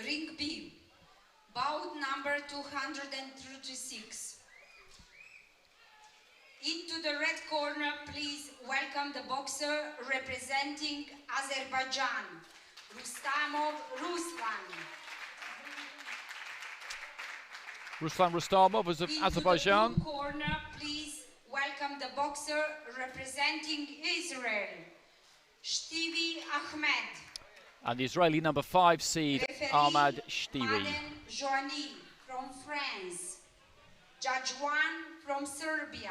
Ring B, bout number 236. Into the red corner, please welcome the boxer representing Azerbaijan, Ruslan. Ruslan Rustamov of Azerbaijan. Into the blue corner, please welcome the boxer representing Israel, Shtivi Ahmed. And the Israeli number 5 seed, Referee Ahmad Shtiwi. Joanie from France. Judge 1 from Serbia.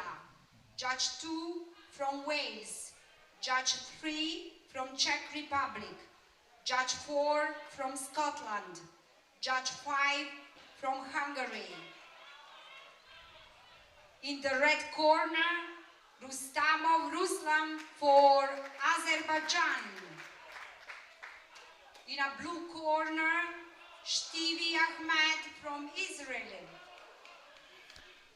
Judge 2 from Wales. Judge 3 from Czech Republic. Judge 4 from Scotland. Judge 5 from Hungary. In the red corner, Rustamov Ruslan for Azerbaijan. In a blue corner, Shtivi Ahmed from Israel.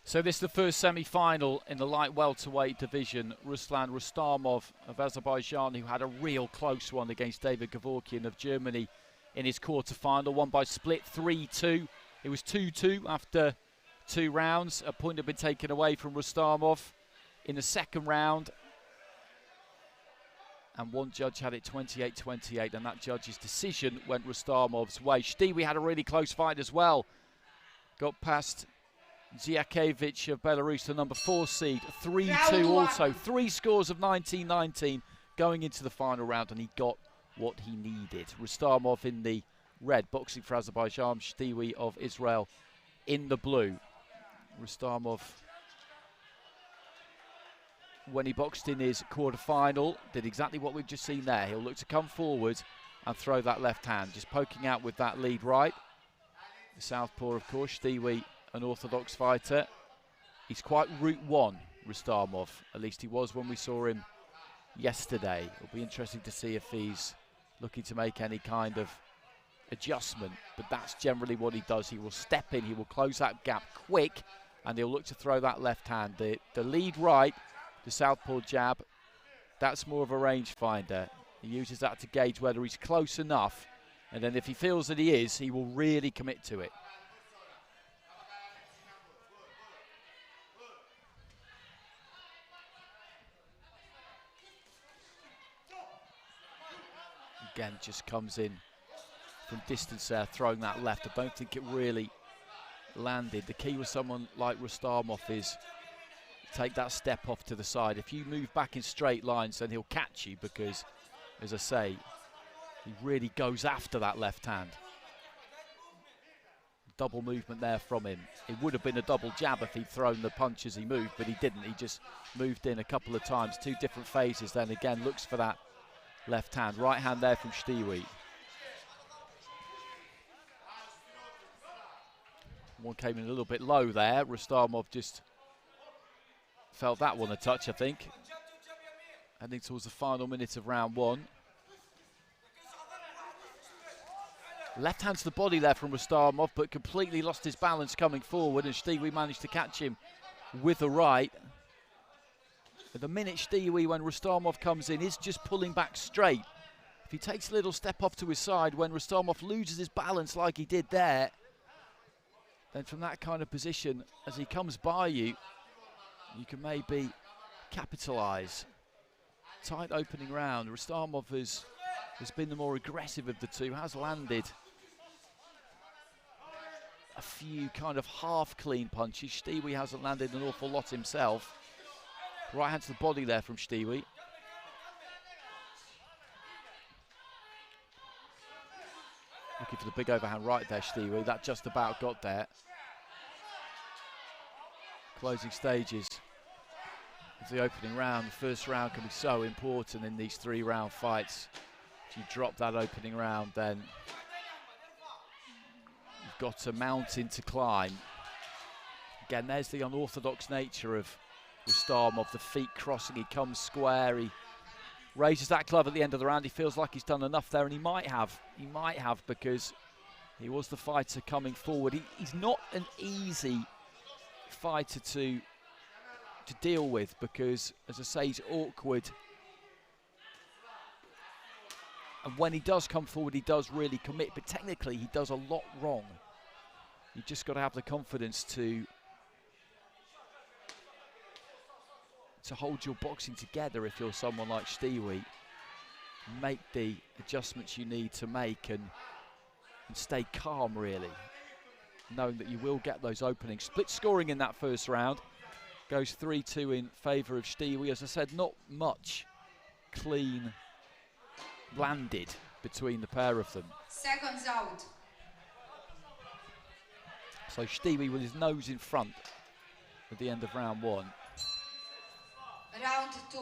So this is the first semi-final in the light welterweight division. Ruslan Rustamov of Azerbaijan, who had a real close one against David Kevorkian of Germany in his quarter-final, won by split 3-2. It was 2-2 after 2 rounds. A point had been taken away from Rustamov in the second round. And one judge had it 28-28, and that judge's decision went Rustamov's way. Shtiwi had a really close fight as well. Got past Ziakevich of Belarus, the number 4 seed. 3-2 also. 3 scores of 19-19 going into the final round, and he got what he needed. Rustamov in the red, boxing for Azerbaijan. Shtiwi of Israel in the blue. Rustamov, when he boxed in his quarter-final, did exactly what we've just seen there. He'll look to come forward and throw that left hand, just poking out with that lead right. The southpaw, of course, Shtiwi, an orthodox fighter. He's quite route one, Rustamov. At least he was when we saw him yesterday. It'll be interesting to see if he's looking to make any kind of adjustment, but that's generally what he does. He will step in, he will close that gap quick, and he'll look to throw that left hand. The lead right, the southpaw jab, that's more of a range finder. He uses that to gauge whether he's close enough, and then if he feels that he is, he will really commit to it. Again, just comes in from distance there, throwing that left. I don't think it really landed. The key with someone like Rustamov is take that step off to the side. If you move back in straight lines, then he'll catch you because, as I say, he really goes after that left hand. Double movement there from him. It would have been a double jab if he'd thrown the punch as he moved, but he didn't. He just moved in a couple of times, 2 different phases, then again looks for that left hand. Right hand there from Shtiwi. One came in a little bit low there. Rustamov just felt that one a touch, I think. Heading towards the final minute of round 1. Left hand to the body there from Rustamov, but completely lost his balance coming forward, and Shtiwi managed to catch him with the right. At the minute, Shtiwi, when Rustamov comes in, is just pulling back straight. If he takes a little step off to his side, when Rustamov loses his balance like he did there, then from that kind of position, as he comes by you, you can maybe capitalise. Tight opening round. Rustamov has been the more aggressive of the two, has landed a few kind of half clean punches. Shtiwi hasn't landed an awful lot himself. Right hand to the body there from Shtiwi. Looking for the big overhand right there, Shtiwi. That just about got there. Closing stages of the opening round. The first round can be so important in these 3-round fights. If you drop that opening round, then you've got a mountain to climb. Again, there's the unorthodox nature of Rustamov. The feet crossing, he comes square, he raises that glove at the end of the round. He feels like he's done enough there, and he might have because he was the fighter coming forward. He's not an easy fighter to deal with because, as I say, he's awkward. And when he does come forward, he does really commit, but technically he does a lot wrong. You've just got to have the confidence to hold your boxing together if you're someone like Stewie. Make the adjustments you need to make and stay calm, really, knowing that you will get those openings. Split scoring in that first round. Goes 3-2 in favour of Stewie. As I said, not much clean landed between the pair of them. Seconds out. So Stewie with his nose in front at the end of round 1. Round 2.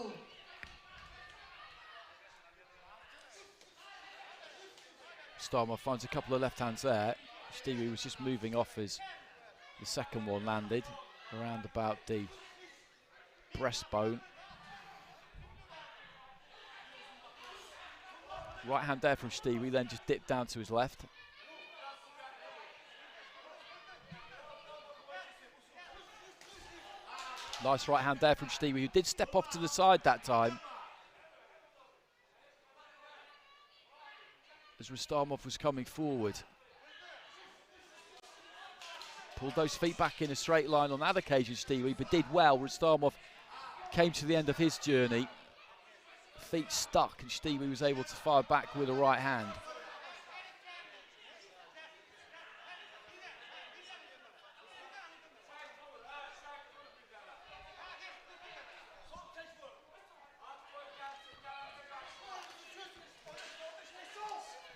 Starmer finds a couple of left hands there. Stewie was just moving off as the second one landed around about the breastbone. Right hand there from Stewie, then just dipped down to his left. Nice right hand there from Stewie, who did step off to the side that time, as Rustamov was coming forward. Pulled those feet back in a straight line on that occasion, Stewie, but did well. Rustamov came to the end of his journey. Feet stuck, and Stewie was able to fire back with a right hand.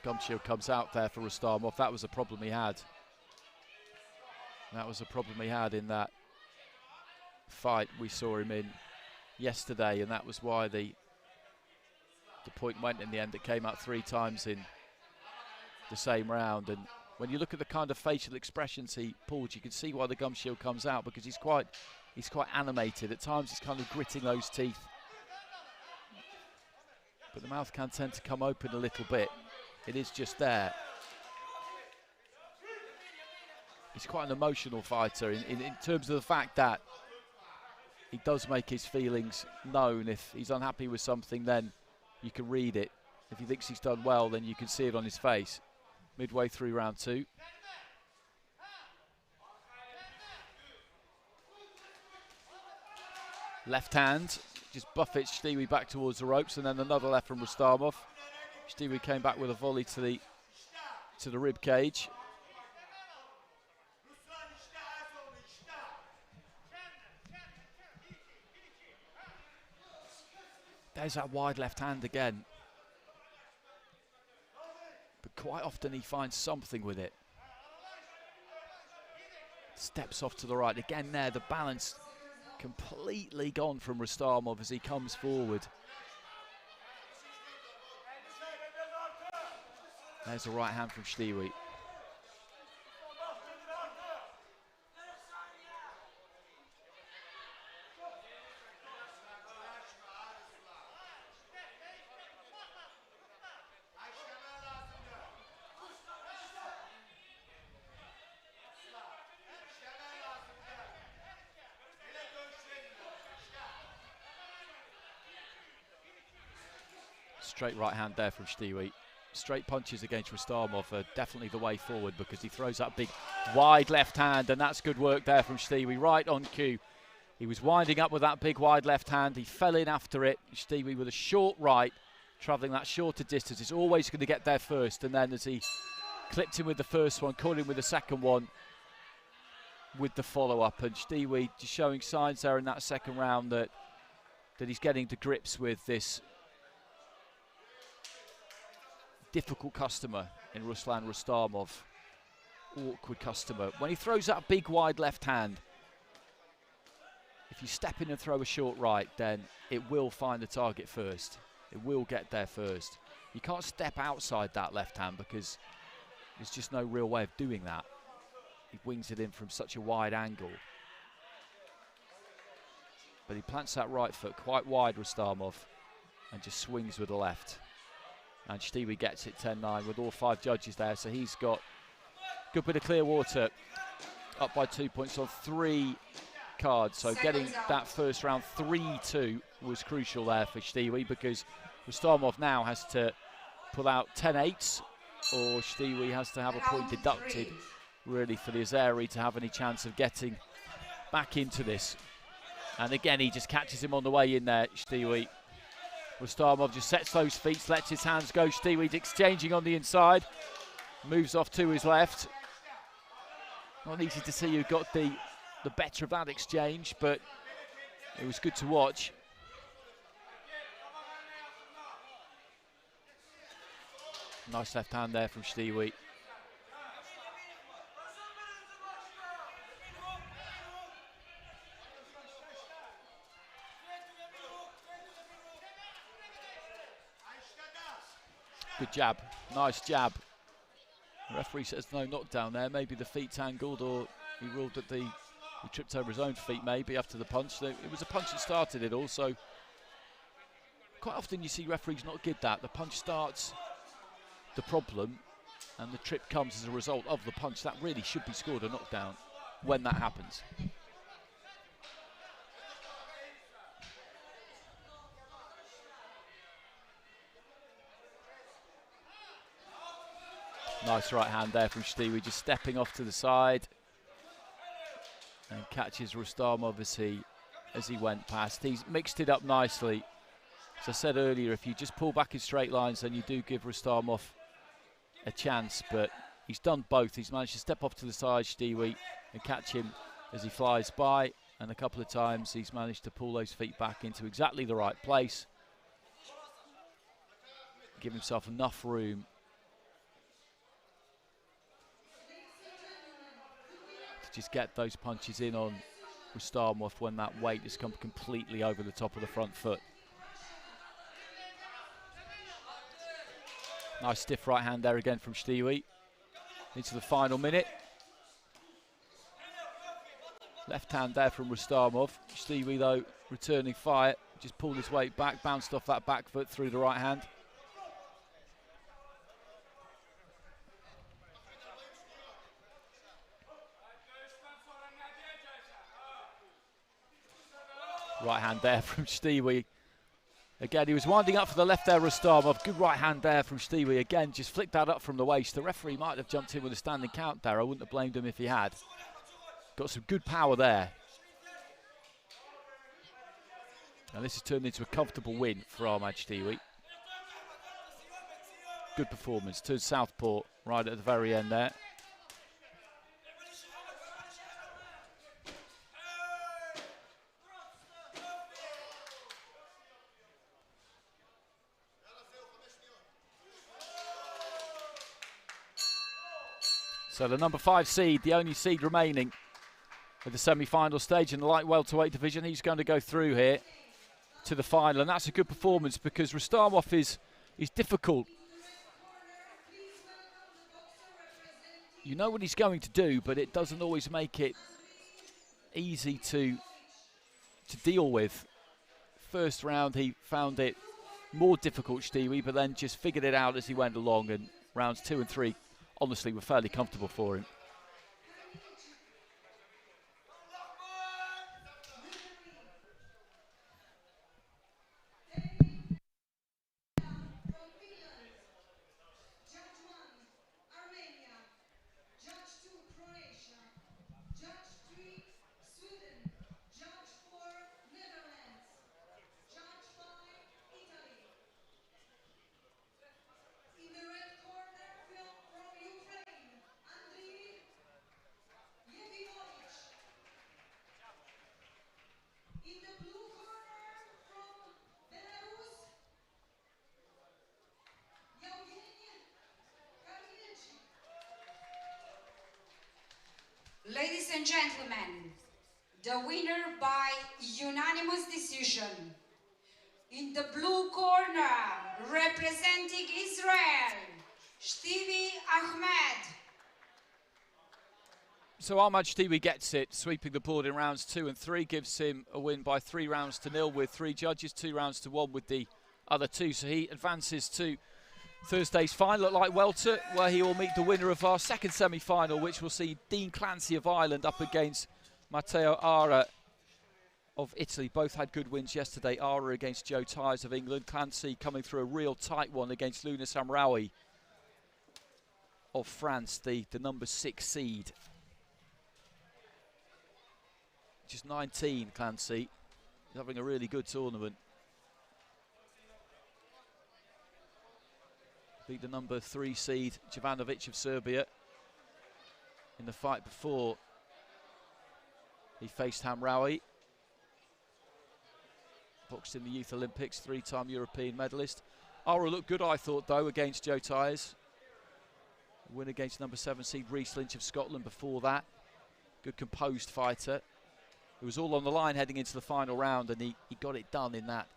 Gum shield comes out there for Rustamov. That was a problem he had. That was a problem he had in that fight we saw him in yesterday, and that was why the point went in the end. It came out 3 times in the same round, and when you look at the kind of facial expressions he pulled, you can see why the gum shield comes out, because he's quite animated. At times he's kind of gritting those teeth, but the mouth can tend to come open a little bit. It is just there. He's quite an emotional fighter in terms of the fact that he does make his feelings known. If he's unhappy with something, then you can read it. If he thinks he's done well, then you can see it on his face. Midway through round 2. Left hand just buffets Stewie back towards the ropes, and then another left from Rustamov. Stewie came back with a volley to the rib cage. There's that wide left hand again. But quite often he finds something with it. Steps off to the right. Again there, the balance completely gone from Rustamov as he comes forward. There's a right hand from Stewie. Straight right hand there from Stewie. Straight punches against Rustamov are definitely the way forward, because he throws that big wide left hand, and that's good work there from Stewie, right on cue. He was winding up with that big wide left hand. He fell in after it. Stewie with a short right, travelling that shorter distance, is always going to get there first, and then as he clipped him with the first one, caught him with the second one with the follow-up, and Stewie just showing signs there in that second round that he's getting to grips with this difficult customer in Ruslan Rustamov. Awkward customer. When he throws that big wide left hand, if you step in and throw a short right, then it will find the target first. It will get there first. You can't step outside that left hand because there's just no real way of doing that. He wings it in from such a wide angle. But he plants that right foot quite wide, Rustamov, and just swings with the left. And Stewie gets it 10-9 with all 5 judges there, so he's got a good bit of clear water, up by 2 points on 3 cards. So getting that first round 3-2 was crucial there for Stewie, because Rustamov now has to pull out 10-8s, or Stiwi has to have a point deducted, really, for the Azeri to have any chance of getting back into this. And again, he just catches him on the way in there, Stiwi. Rustamov just sets those feet, lets his hands go. Stiwi's exchanging on the inside, moves off to his left. Not easy to see who got the better of that exchange, but it was good to watch. Nice left hand there from Stiwi. Good jab, nice jab. The referee says no knockdown there. Maybe the feet angled, or he ruled that he tripped over his own feet maybe after the punch. It was a punch that started it all, so quite often you see referees not give that. The punch starts the problem and the trip comes as a result of the punch. That really should be scored a knockdown when that happens. Nice right hand there from Stiwi, just stepping off to the side and catches Rustamov as he went past. He's mixed it up nicely. As I said earlier, if you just pull back in straight lines, then you do give Rustamov a chance, but he's done both. He's managed to step off to the side, Stiwi, and catch him as he flies by, and a couple of times he's managed to pull those feet back into exactly the right place, give himself enough room to just get those punches in on Rustamov when that weight has come completely over the top of the front foot. Nice stiff right hand there again from Stiwi. Into the final minute. Left hand there from Rustamov. Stiwi, though, returning fire. Just pulled his weight back, bounced off that back foot through the right hand. Right hand there from Stiwi. Again, he was winding up for the left there, Rustamov. Good right hand there from Stiwi. Again, just flicked that up from the waist. The referee might have jumped in with a standing count there. I wouldn't have blamed him if he had. Got some good power there. And this has turned into a comfortable win for Ahmad Stiwi. Good performance. Turned southpaw right at the very end there. So the number 5 seed, the only seed remaining at the semi-final stage in the light welterweight division, he's going to go through here to the final, and that's a good performance because Rustamov is difficult. You know what he's going to do, but it doesn't always make it easy to deal with. First round he found it more difficult, Stiwi, but then just figured it out as he went along, and rounds 2 and 3 honestly were fairly comfortable for him. Ladies and gentlemen, the winner by unanimous decision, in the blue corner, representing Israel, Stiwi Ahmed. So Ahmad Stiwi gets it, sweeping the board in rounds 2 and 3, gives him a win by 3 rounds to 0 with 3 judges, 2 rounds to 1 with the other 2. So he advances to Thursday's final at light welter, where he will meet the winner of our second semi-final, which will see Dean Clancy of Ireland up against Matteo Ara of Italy both had good wins yesterday. Ara against Joe Tyers of England. Clancy coming through a real tight one against Luna Samraoui of France, the number 6 seed. Just 19, Clancy. He's having a really good tournament. Beat the number 3 seed, Jovanovic of Serbia, in the fight before he faced Hamraoui. Boxed in the Youth Olympics, 3-time European medalist. Ara looked good, I thought, though, against Joe Tyers. Win against number 7 seed Rhys Lynch of Scotland before that. Good composed fighter. It was all on the line heading into the final round, and he got it done in that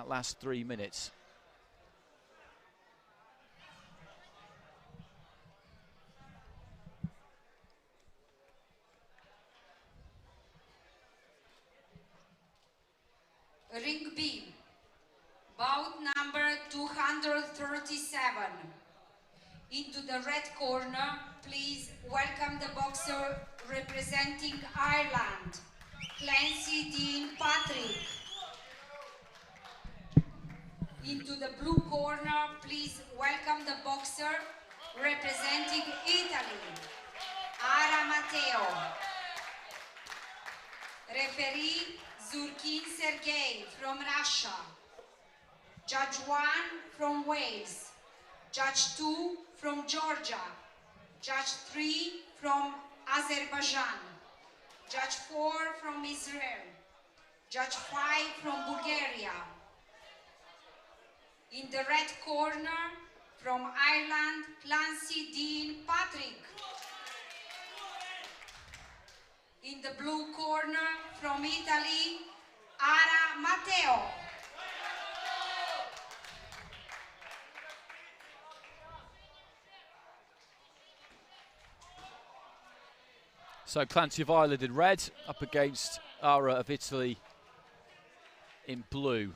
last 3 minutes. Ring B, bout number 237. Into the red corner, please welcome the boxer representing Ireland, Clancy Dean Patrick. Into the blue corner, please welcome the boxer representing Italy, Ara Matteo. Referee Zurkin Sergei from Russia. Judge 1 from Wales. Judge 2 from Georgia. Judge 3 from Azerbaijan. Judge 4 from Israel. Judge 5 from Bulgaria. In the red corner, from Ireland, Clancy Dean Patrick. In the blue corner, from Italy, Ara Matteo. So Clancy of Ireland in red, up against Ara of Italy in blue.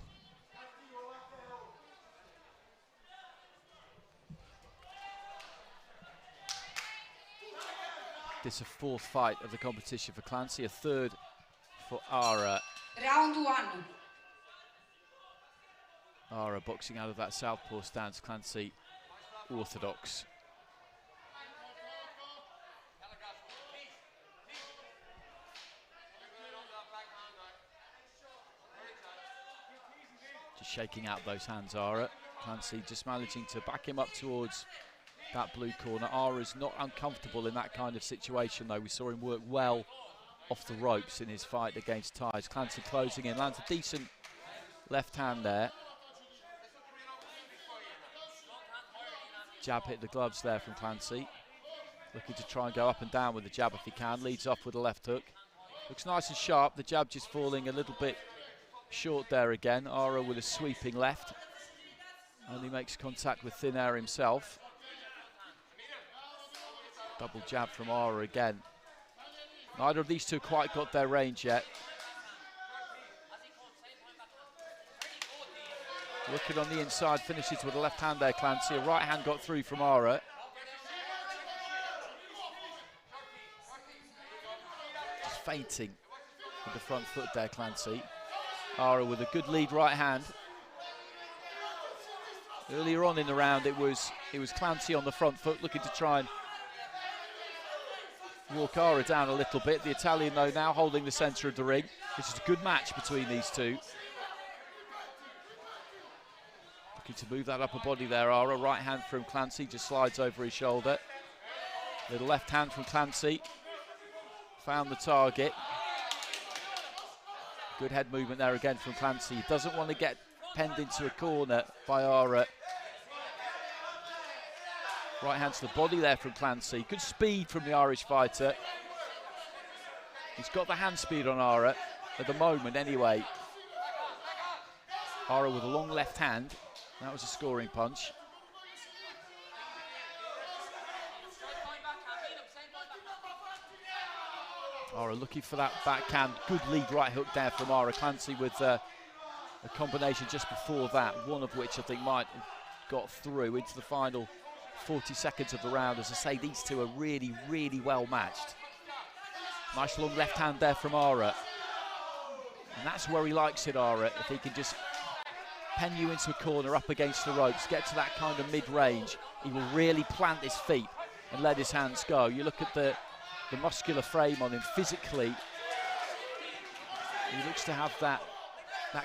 This is a 4th fight of the competition for Clancy, a 3rd for Ara. Round 1. Ara boxing out of that southpaw stance, Clancy orthodox. Just shaking out those hands, Ara. Clancy just managing to back him up towards that blue corner. Ara's not uncomfortable in that kind of situation, though. We saw him work well off the ropes in his fight against Tyers. Clancy closing in, lands a decent left hand there. Jab hit the gloves there from Clancy. Looking to try and go up and down with the jab if he can. Leads off with a left hook. Looks nice and sharp. The jab just falling a little bit short there again. Ara with a sweeping left. Only makes contact with thin air himself. Double jab from Ara again. Neither of these two quite got their range yet. Looking on the inside, finishes with a left hand there, Clancy. A right hand got through from Ara. Just feinting with the front foot there, Clancy. Ara with a good lead right hand. Earlier on in the round, it was Clancy on the front foot, looking to try and walk Ara down a little bit. The Italian, though, now holding the centre of the ring. This is a good match between these two. Looking to move that upper body there, Ara. Right hand from Clancy, just slides over his shoulder. Little left hand from Clancy. Found the target. Good head movement there again from Clancy. He doesn't want to get penned into a corner by Ara. Right hand to the body there from Clancy. Good speed from the Irish fighter. He's got the hand speed on Ara at the moment anyway. Ara with a long left hand. That was a scoring punch. Ara looking for that backhand. Good lead right hook there from Ara. Clancy with a combination just before that, one of which I think might have got through into the final 40 seconds of the round. As I say, these two are really, really well matched. Nice long left hand there from Ara. And that's where he likes it, Ara, if he can just pen you into a corner up against the ropes, get to that kind of mid-range, he will really plant his feet and let his hands go. You look at the muscular frame on him physically, he looks to have that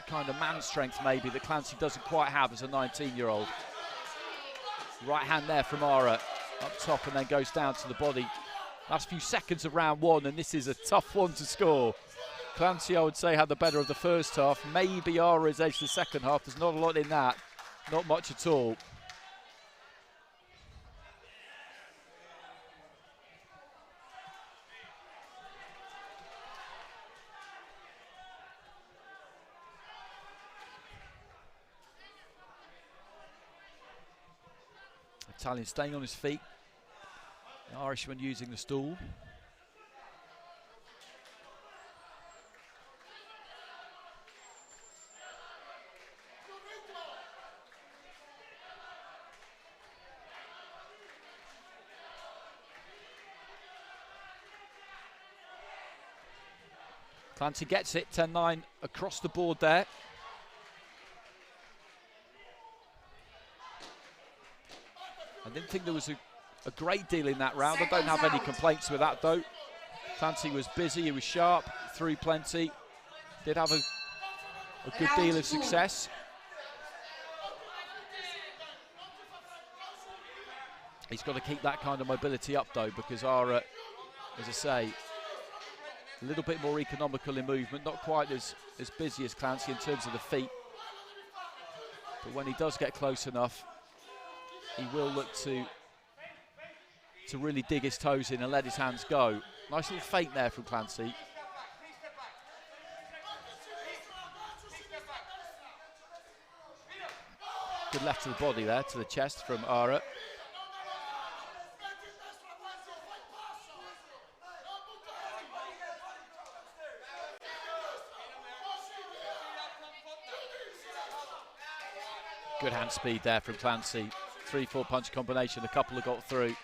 kind of man strength maybe that Clancy doesn't quite have as a 19-year-old. Right hand there from Ara, up top, and then goes down to the body. Last few seconds of round one, and this is a tough one to score. Clancy, I would say, had the better of the first half. Maybe Ara's edged the second half. There's not a lot in that, not much at all. Italian staying on his feet. The Irishman using the stool. Clancy gets it, 10-9 across the board there. I didn't think there was a great deal in that round. I don't have any complaints with that though. Clancy was busy, he was sharp, threw plenty. Did have a good deal of success. He's got to keep that kind of mobility up though, because Ara, as I say, a little bit more economical in movement, not quite as busy as Clancy in terms of the feet. But when he does get close enough, he will look to really dig his toes in and let his hands go. Nice little feint there from Clancy. Good left to the body there, to the chest from Ara. Good hand speed there from Clancy. 3-4 punch combination, a couple have got through.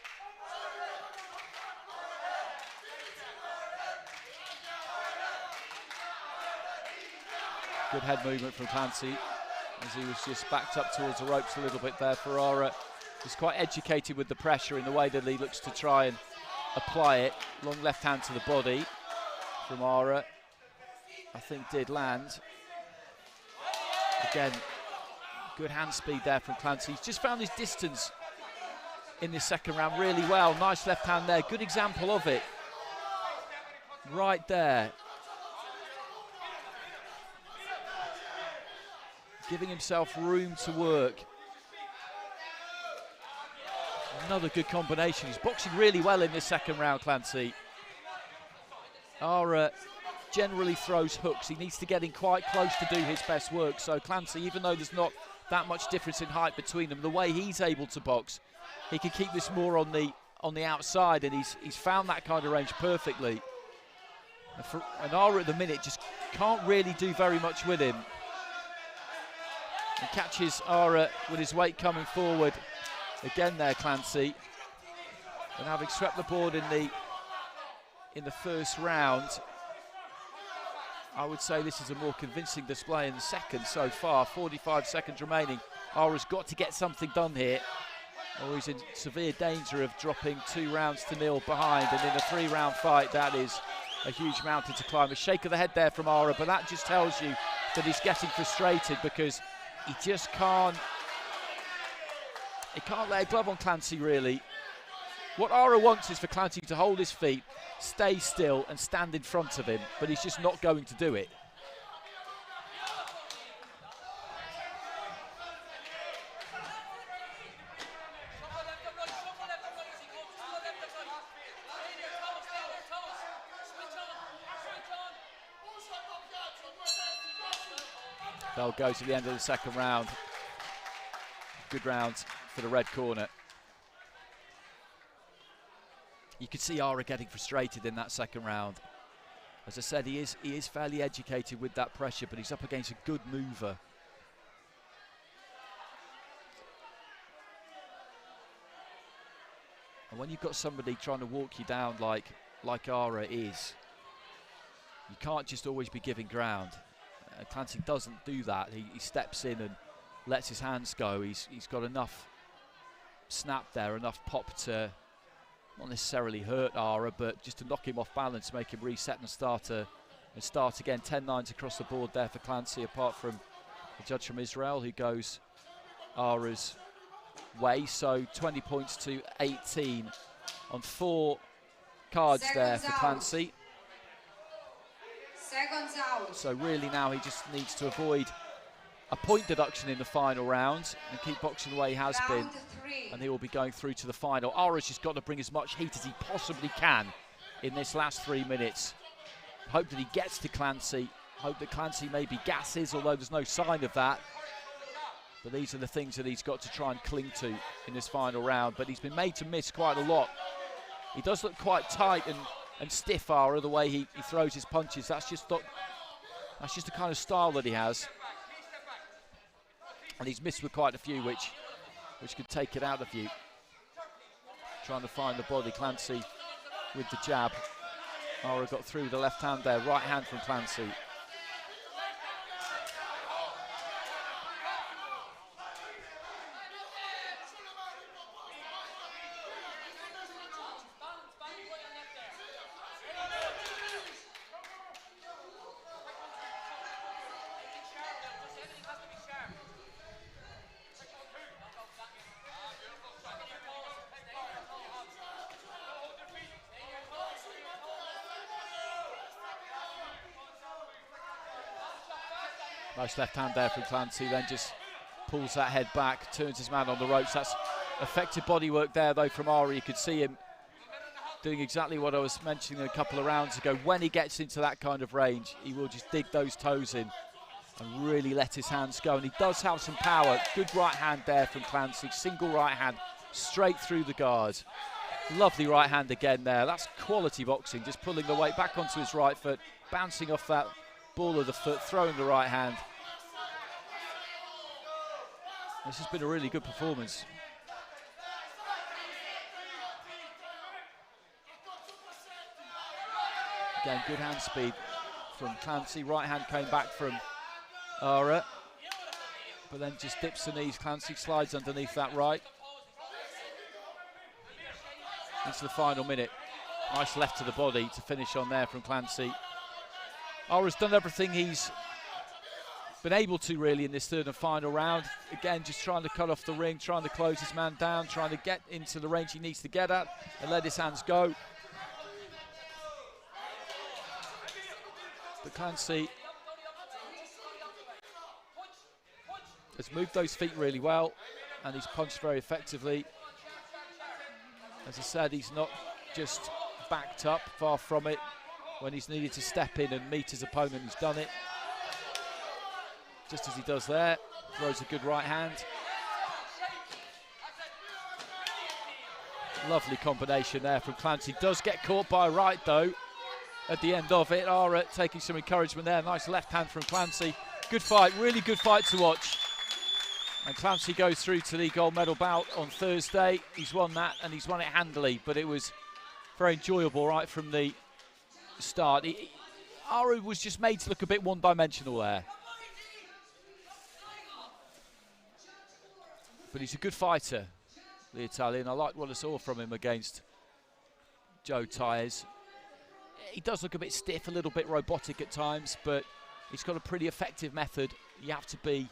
Good head movement from Clancy as he was just backed up towards the ropes a little bit there for Ara. He's quite educated with the pressure in the way that he looks to try and apply it. Long left hand to the body from Ara. I think did land. Again, good hand speed there from Clancy. He's just found his distance in this second round really well. Nice left hand there, good example of it. Right there. Giving himself room to work. Another good combination. He's boxing really well in this second round, Clancy. Ara generally throws hooks. He needs to get in quite close to do his best work. So Clancy, even though there's not that much difference in height between them, the way he's able to box, he can keep this more on the outside, and he's found that kind of range perfectly. And Ara at the minute just can't really do very much with him. And catches Ara with his weight coming forward. Again there, Clancy. And having swept the board in the first round, I would say this is a more convincing display in the second so far. 45 seconds remaining. Ara's got to get something done here, or he's in severe danger of dropping 2-0 behind. And in a 3-round fight, that is a huge mountain to climb. A shake of the head there from Ara, but that just tells you that he's getting frustrated because he just can't lay a glove on Clancy, really. What Ara wants is for Clancy to hold his feet, stay still and stand in front of him, but he's just not going to do it. They'll go to the end of the second round. Good round for the red corner. You could see Ara getting frustrated in that second round. As I said, he is fairly educated with that pressure, but he's up against a good mover. And when you've got somebody trying to walk you down like Ara is, you can't just always be giving ground. Clancy doesn't do that. He steps in and lets his hands go. He's got enough snap there, enough pop to not necessarily hurt Ara, but just to knock him off balance, make him reset and start again. 10-9s across the board there for Clancy, apart from the judge from Israel who goes Ara's way. So 20 points to 18 on 4 cards there for Clancy. Seconds out. So really now he just needs to avoid a point deduction in the final round and keep boxing the way he has been, and he will be going through to the final. Ara's just got to bring as much heat as he possibly can in this last 3 minutes. Hope that he gets to Clancy. Hope that Clancy maybe gasses, although there's no sign of that. But these are the things that he's got to try and cling to in this final round. But he's been made to miss quite a lot. He does look quite tight and stiff, Ara, the way he throws his punches. That's just the kind of style that he has. And he's missed with quite a few, which could take it out of you. Trying to find the body, Clancy with the jab. Ara got through the left hand there, right hand from Clancy. Nice left hand there from Clancy, then just pulls that head back, turns his man on the ropes. That's effective body work there though from Ara. You could see him doing exactly what I was mentioning a couple of rounds ago. When he gets into that kind of range, he will just dig those toes in and really let his hands go. And he does have some power. Good right hand there from Clancy, single right hand straight through the guard. Lovely right hand again there. That's quality boxing, just pulling the weight back onto his right foot, bouncing off that ball of the foot, throwing the right hand. This has been a really good performance. Again, good hand speed from Clancy. Right hand came back from Ara, but then just dips the knees. Clancy slides underneath that right. Into the final minute. Nice left to the body to finish on there from Clancy. Ara's done everything he's been able to really in this third and final round. Again, just trying to cut off the ring, trying to close his man down, trying to get into the range he needs to get at and let his hands go. But Clancy has moved those feet really well and he's punched very effectively. As I said, he's not just backed up, far from it. When he's needed to step in and meet his opponent, he's done it. Just as he does there, throws a good right hand. Lovely combination there from Clancy. Does get caught by a right though at the end of it. Ara taking some encouragement there. Nice left hand from Clancy. Good fight, really good fight to watch. And Clancy goes through to the gold medal bout on Thursday. He's won that and he's won it handily, but it was very enjoyable right from the start. Ara was just made to look a bit one-dimensional there. But he's a good fighter, the Italian. I like what I saw from him against Joe Tyers. He does look a bit stiff, a little bit robotic at times, but he's got a pretty effective method. You have to be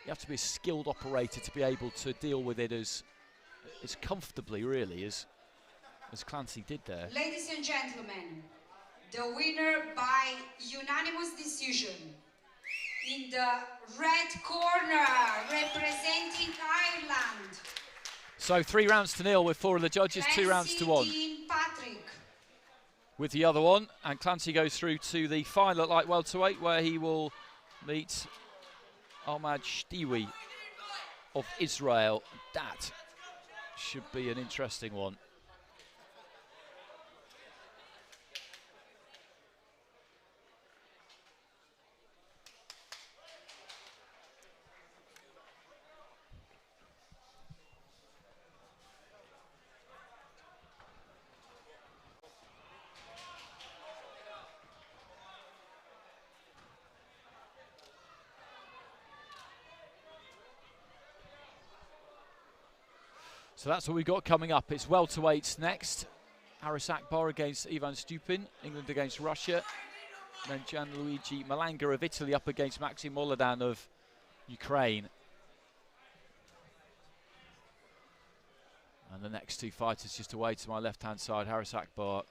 a skilled operator to be able to deal with it as comfortably, really, as Clancy did there. Ladies and gentlemen, the winner by unanimous decision in the red corner, representing Ireland. So 3-0 with 4 of the judges, 2-1. Patrick. With the other one, and Clancy goes through to the final at light welterweight, where he will meet Ahmad Shtiwi of Israel. That should be an interesting one. So that's what we've got coming up. It's welterweights next. Haris Akbar against Ivan Stupin. England against Russia. And then Gianluigi Malanga of Italy up against Maxim Molodan of Ukraine. And the next two fighters just away to my left-hand side. Haris Akbar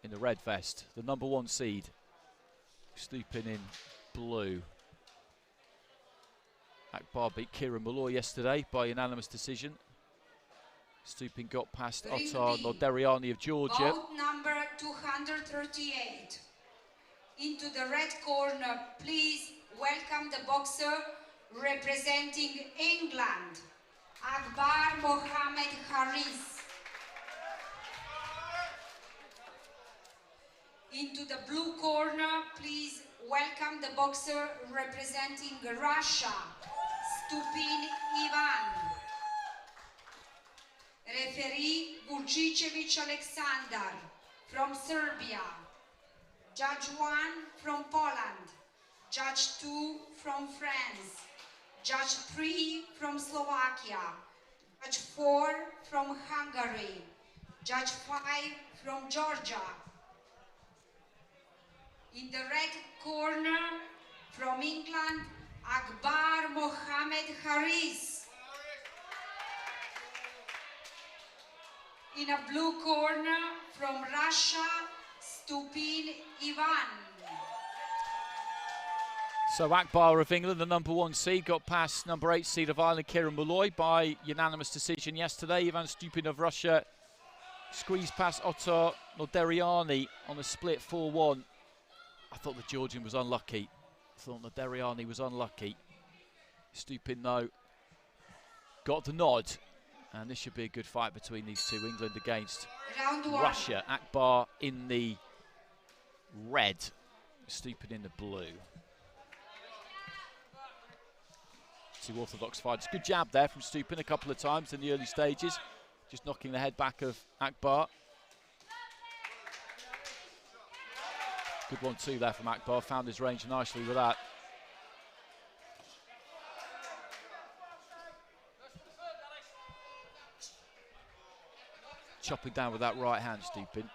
in the red vest, the #1 seed. Stupin in blue. Akbar beat Kieran Malloy yesterday by unanimous decision. Stupin got past Otar Norderiani of Georgia. Bout number 238. Into the red corner, please welcome the boxer representing England, Akbar Mohammed Haris. Into the blue corner, please welcome the boxer representing Russia, Stupin Ivan. Referee Vucicevic Alexander from Serbia. Judge 1 from Poland. Judge 2 from France. Judge 3 from Slovakia. Judge 4 from Hungary. Judge 5 from Georgia. In the red corner from England, Akbar Mohammed Haris. In a blue corner from Russia, Stupin Ivan. So Akbar of England, the #1 seed, got past #8 seed of Ireland, Kieran Malloy, by unanimous decision yesterday. Ivan Stupin of Russia squeezed past Otar Norderiani on a split 4-1. I thought the Georgian was unlucky. I thought Norderiani was unlucky. Stupin, though, got the nod. And this should be a good fight between these two. England against Russia. Akbar in the red, Stupin in the blue. Two orthodox fighters. Good jab there from Stupin a couple of times in the early stages. Just knocking the head back of Akbar. Good 1-2 there from Akbar. Found his range nicely with that. Chopping down with that right hand, Stupin.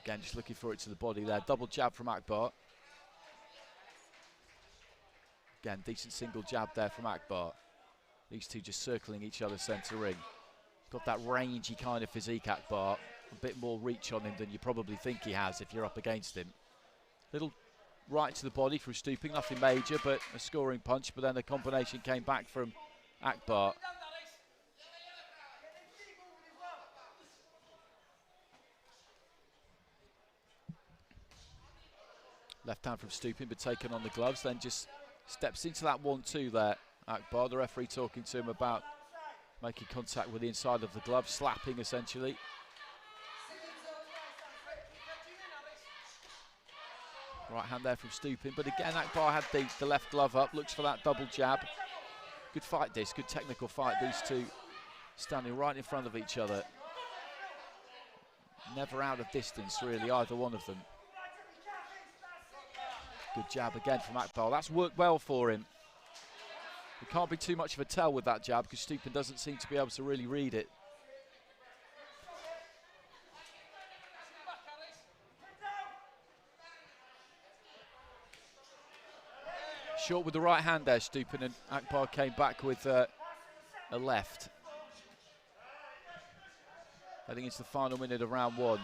Again, just looking for it to the body there. Double jab from Akbar. Again, decent single jab there from Akbar. These two just circling each other's centre ring. Got that rangy kind of physique, Akbar. A bit more reach on him than you probably think he has if you're up against him. Little right to the body from Stupin, nothing major, but a scoring punch. But then the combination came back from Akbar. Left hand from Stupin, but taken on the gloves, then just steps into that 1-2 there. Akbar, the referee talking to him about making contact with the inside of the glove, slapping essentially. Right hand there from Stupin, but again Akbar had the left glove up, looks for that double jab. Good fight this, good technical fight, these two standing right in front of each other. Never out of distance really, either one of them. Good jab again from Akbar. That's worked well for him. It can't be too much of a tell with that jab because Stupin doesn't seem to be able to really read it. Short with the right hand there, Stupin, and Akbar came back with a left. Heading into the final minute of round 1.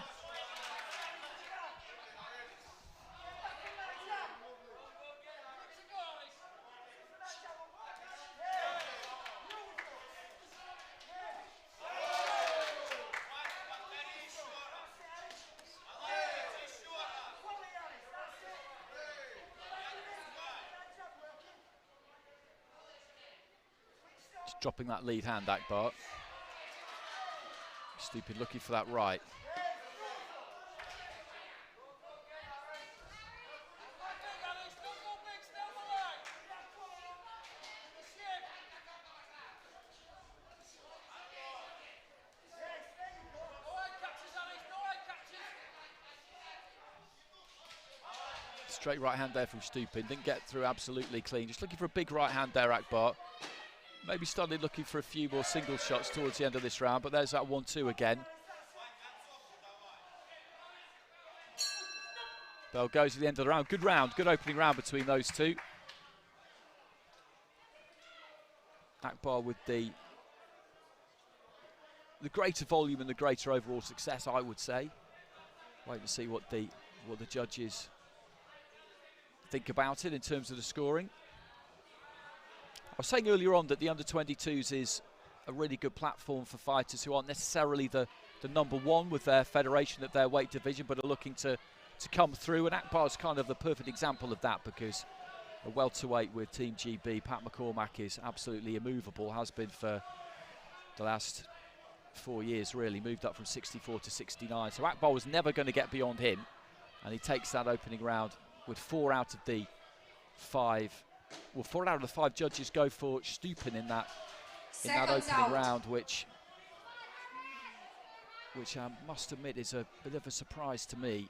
Dropping that lead hand, Akbar. Stupin looking for that right. Straight right hand there from Stupin. Didn't get through absolutely clean. Just looking for a big right hand there, Akbar. maybe started looking for a few more single shots towards the end of this round, but there's that 1-2 again. Bell goes at the end of the round. Good round, good opening round between those two. Akbar with the greater volume and the greater overall success, I would say. Wait and see what the judges think about it in terms of the scoring. I was saying earlier on that the under-22s is a really good platform for fighters who aren't necessarily the number one with their federation at their weight division, but are looking to come through, and Akbar's kind of the perfect example of that, because a welterweight with Team GB, Pat McCormack, is absolutely immovable, has been for the last 4 years really, moved up from 64 to 69, so Akbar was never going to get beyond him, and he takes that opening round with 4 out of the 5, well, 4 out of the 5 judges go for Stupin in that opening round, which I must admit is a bit of a surprise to me.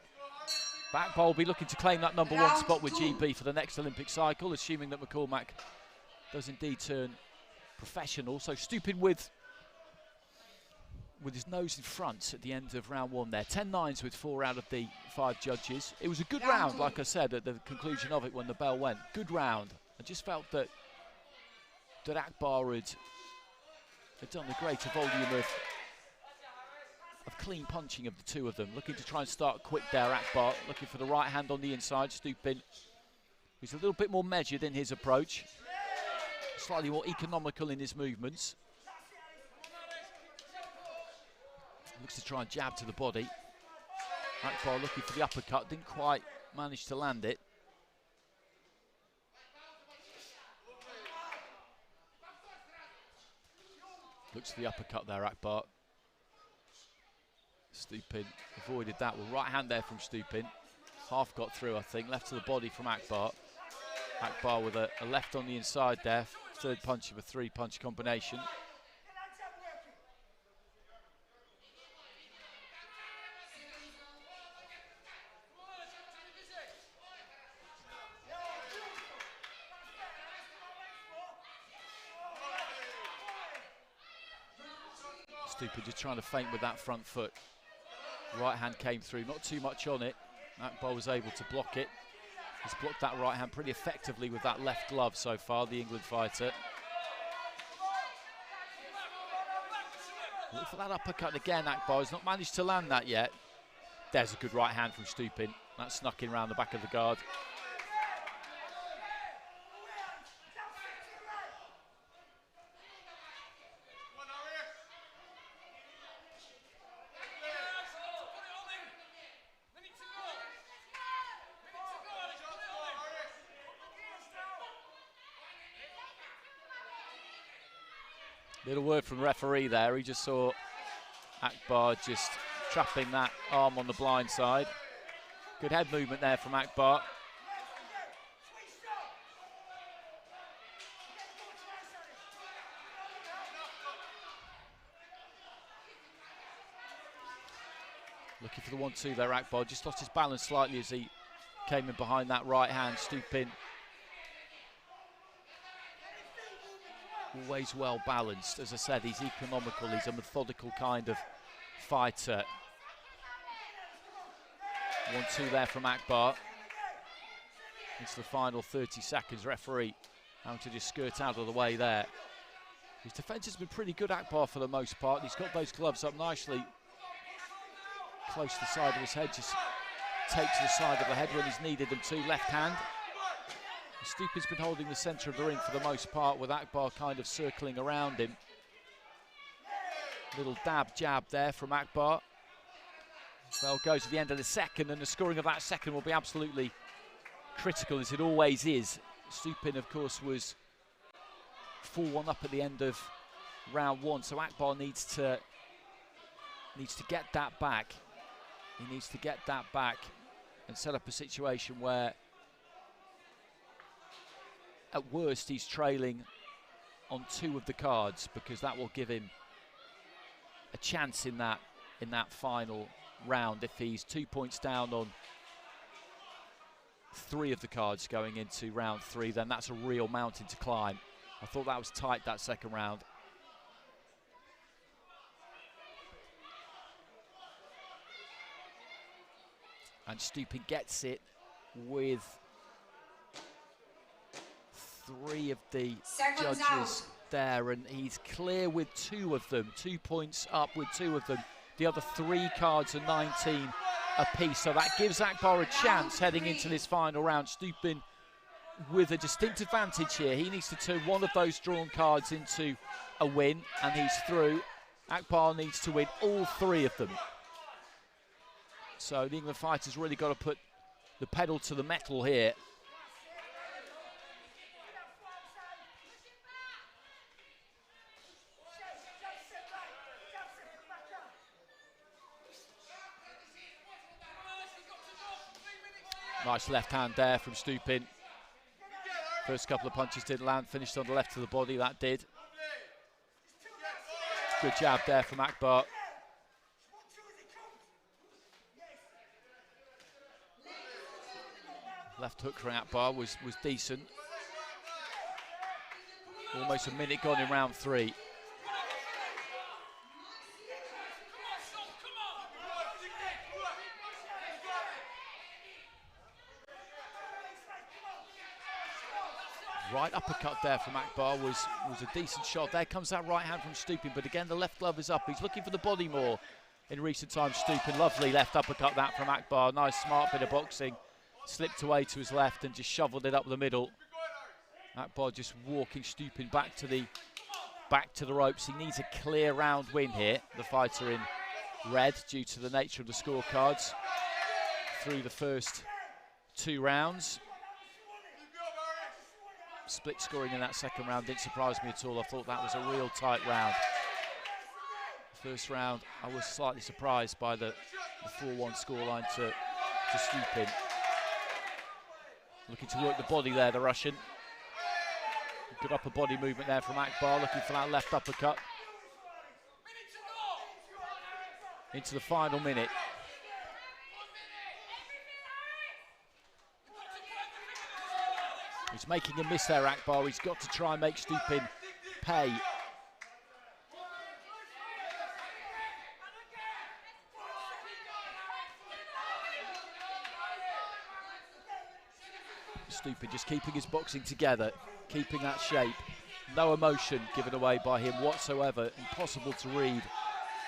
Akbar will be looking to claim that number 1 spot with GB for the next Olympic cycle, assuming that McCormack does indeed turn professional. So Stupin with his nose in front at the end of round 1 there. 10-9s with 4 out of the 5 judges. It was a good round, like I said, at the conclusion of it when the bell went. Good round. I just felt that Akbar had done a greater volume of clean punching of the two of them. Looking to try and start quick there, Akbar. Looking for the right hand on the inside. Stupin, who's a little bit more measured in his approach. Slightly more economical in his movements. Looks to try and jab to the body. Akbar looking for the uppercut. Didn't quite manage to land it. Looks for the uppercut there, Akbar. Stupin avoided that. Well, right hand there from Stupin. Half got through, I think. Left to the body from Akbar. Akbar with a left on the inside there. Third punch of a 3-punch combination. Stupin just trying to feint with that front foot. Right hand came through, not too much on it. Akbar was able to block it. He's blocked that right hand pretty effectively with that left glove so far, the England fighter. Look for that uppercut again, Akbar has not managed to land that yet. There's a good right hand from Stupin. That snuck in around the back of the guard. Little word from the referee there. He just saw Akbar just trapping that arm on the blind side. Good head movement there from Akbar. Looking for the 1-2 there, Akbar. Just lost his balance slightly as he came in behind that right hand. Stupin always well balanced. As I said, he's economical, he's a methodical kind of fighter. 1-2 there from Akbar. It's the final 30 seconds. Referee having to just skirt out of the way there. His defence has been pretty good, Akbar, for the most part. He's got those gloves up nicely close to the side of his head. Just take to the side of the head when he's needed them to. Left hand. Stupin's been holding the centre of the ring for the most part, with Akbar kind of circling around him. Little dab jab there from Akbar. Bell goes to the end of the second, and the scoring of that second will be absolutely critical, as it always is. Stupin, of course, was 4-1 up at the end of round 1, so Akbar needs to get that back. He needs to get that back and set up a situation where, at worst, he's trailing on 2 of the cards, because that will give him a chance in that final round. If he's 2 points down on 3 of the cards going into round 3, then that's a real mountain to climb. I thought that was tight, that second round. And Stupin gets it with 3 of the judges there, and he's clear with 2 of them, 2 points up with 2 of them. The other 3 cards are 19 apiece, so that gives Akbar a chance heading into this final round. Stupin with a distinct advantage here. He needs to turn one of those drawn cards into a win, and he's through. Akbar needs to win all 3 of them. So the England fighters really got to put the pedal to the metal here. Nice left hand there from Stupin. First couple of punches didn't land, finished on the left of the body, that did. Good jab there from Akbar. Left hook from Akbar was decent. Almost a minute gone in round 3. Right uppercut there from Akbar was a decent shot. There comes that right hand from Stupin, but again the left glove is up. He's looking for the body more in recent times. Stupin, lovely left uppercut that from Akbar. Nice smart bit of boxing. Slipped away to his left and just shoveled it up the middle. Akbar just walking Stupin back to the ropes. He needs a clear round win here. The fighter in red, due to the nature of the scorecards through the first 2 rounds. Split scoring in that second round didn't surprise me at all. I thought that was a real tight round. First round, I was slightly surprised by the 4-1 scoreline to Stupin. Looking to work the body there, the Russian. Good upper body movement there from Akbar, looking for that left uppercut. Into the final minute. He's making a miss there, Akbar. He's got to try and make Stupin pay. Stupin just keeping his boxing together, keeping that shape. No emotion given away by him whatsoever. Impossible to read.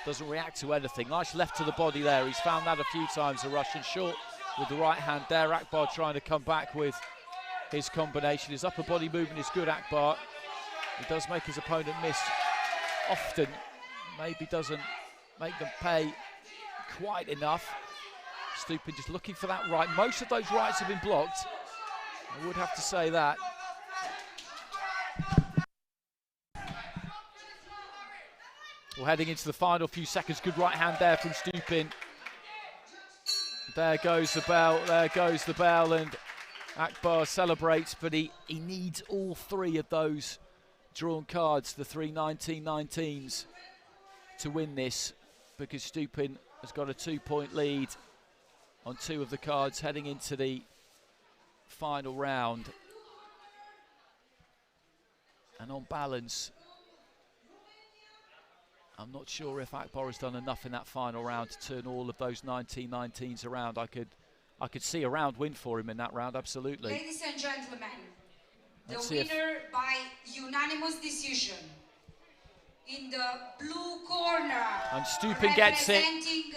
Doesn't react to anything. Nice left to the body there. He's found that a few times, the Russian. Short with the right hand there. Akbar trying to come back with his combination. His upper body movement is good, Akbar. He does make his opponent miss often. Maybe doesn't make them pay quite enough. Stupin just looking for that right. Most of those rights have been blocked. I would have to say that. We're heading into the final few seconds. Good right hand there from Stupin. There goes the bell, there goes the bell, and Akbar celebrates, but he needs all 3 of those drawn cards, the 3 19-19s, to win this, because Stupin has got a 2-point lead on 2 of the cards heading into the final round. And on balance, I'm not sure if Akbar has done enough in that final round to turn all of those 19-19s around. I could see a round win for him in that round, absolutely. Ladies and gentlemen, the winner by unanimous decision in the blue corner. And Stupin gets it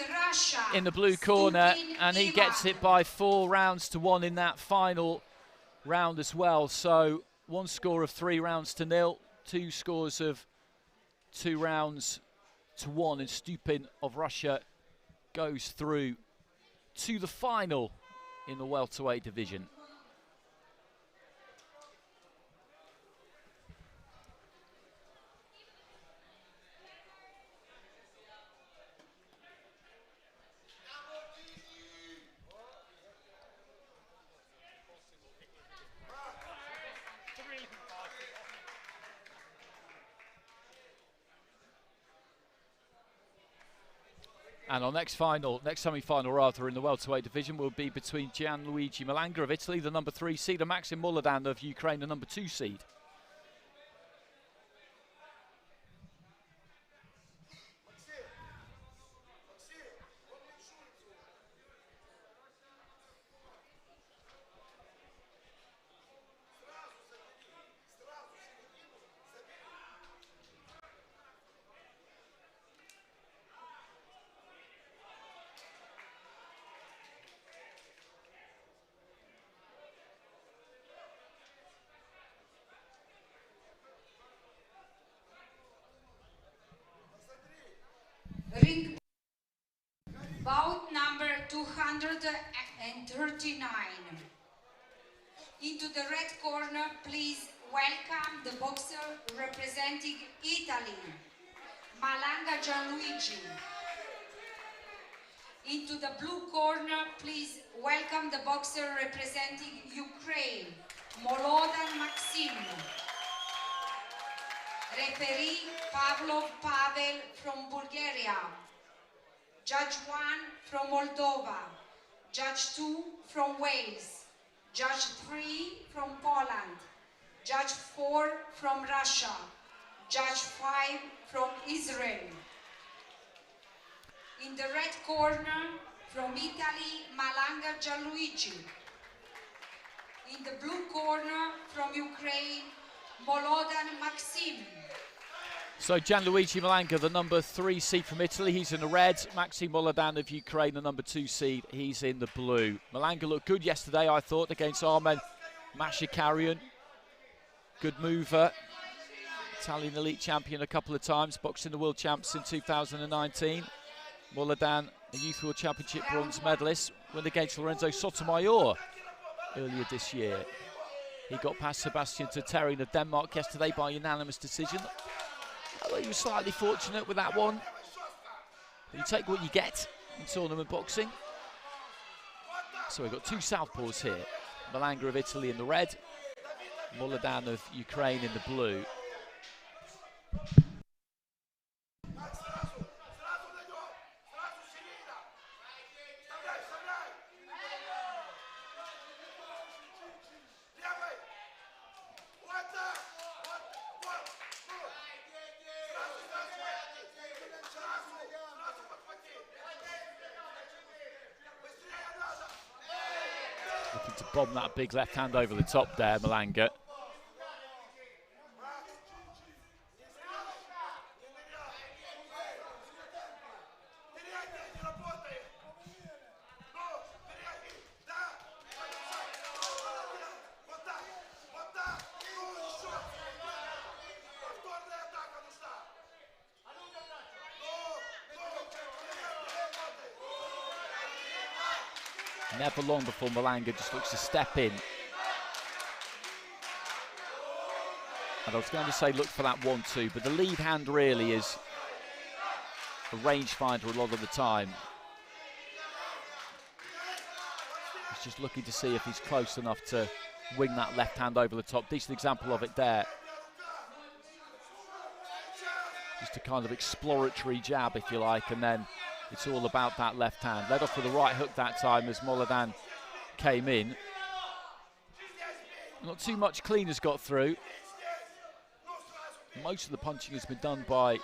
Russia, in the blue corner, Stupin and he gets it by 4 rounds to 1 in that final round as well. So 1 score of 3 rounds to 0, 2 scores of 2 rounds to 1, and Stupin of Russia goes through to the final in the welterweight division. And our next semi-final rather, in the welterweight division will be between Gianluigi Malanga of Italy, the number 3 seed, and Maxim Moladan of Ukraine, the number 2 seed. Ring bout number 239. Into the red corner, please welcome the boxer representing Italy, Malanga Gianluigi. Into the blue corner, please welcome the boxer representing Ukraine, Molodan Maxim. Referee Pavlov Pavel from Bulgaria. Judge 1 from Moldova. Judge 2 from Wales. Judge 3 from Poland. Judge 4 from Russia. Judge 5 from Israel. In the red corner, from Italy, Malanga Gianluigi. In the blue corner, from Ukraine, Molodan Maxim. So Gianluigi Malanga, the number 3 seed from Italy, he's in the red. Maxim Molodan of Ukraine, the number 2 seed, he's in the blue. Malanga looked good yesterday, I thought, against Armen Mashikarian. Good mover. Italian elite champion a couple of times, boxing the world champs in 2019. Molodan, a Youth World Championship bronze medalist, went against Lorenzo Sotomayor earlier this year. He got past Sebastian Teterin of Denmark yesterday by unanimous decision. Although he was slightly fortunate with that one. But you take what you get in tournament boxing. So we've got 2 southpaws here. Malanga of Italy in the red, Molodan of Ukraine in the blue. Looking to bomb that big left hand over the top there, Malanga. Never long before Malanga just looks to step in. And I was going to say look for that 1-2, but the lead hand really is a rangefinder a lot of the time. He's just looking to see if he's close enough to wing that left hand over the top. Decent example of it there. Just a kind of exploratory jab, if you like, and then it's all about that left hand. Led off with a right hook that time as Molodan came in. Not too much clean has got through. Most of the punching has been done by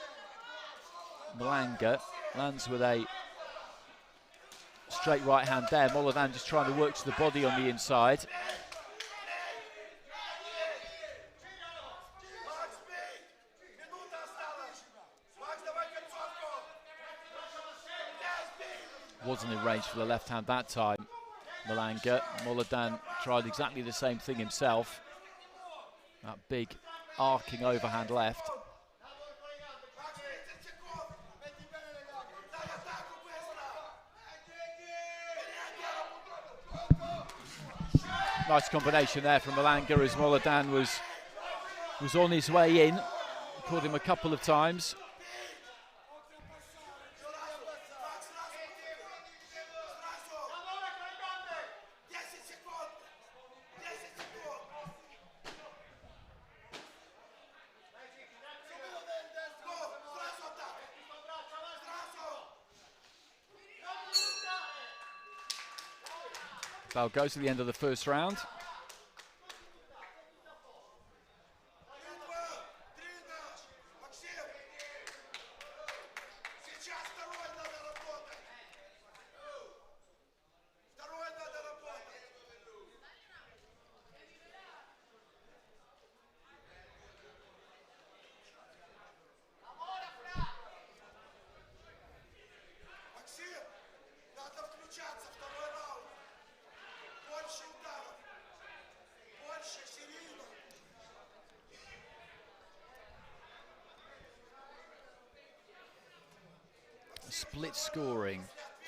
Malanga. Lands with a straight right hand there. Molodan just trying to work to the body on the inside. Wasn't in range for the left hand that time, Malanga. Molodan tried exactly the same thing himself. That big arcing overhand left. Nice combination there from Malanga as Molodan was on his way in. Caught him a couple of times. Bell goes to the end of the first round. split scoring.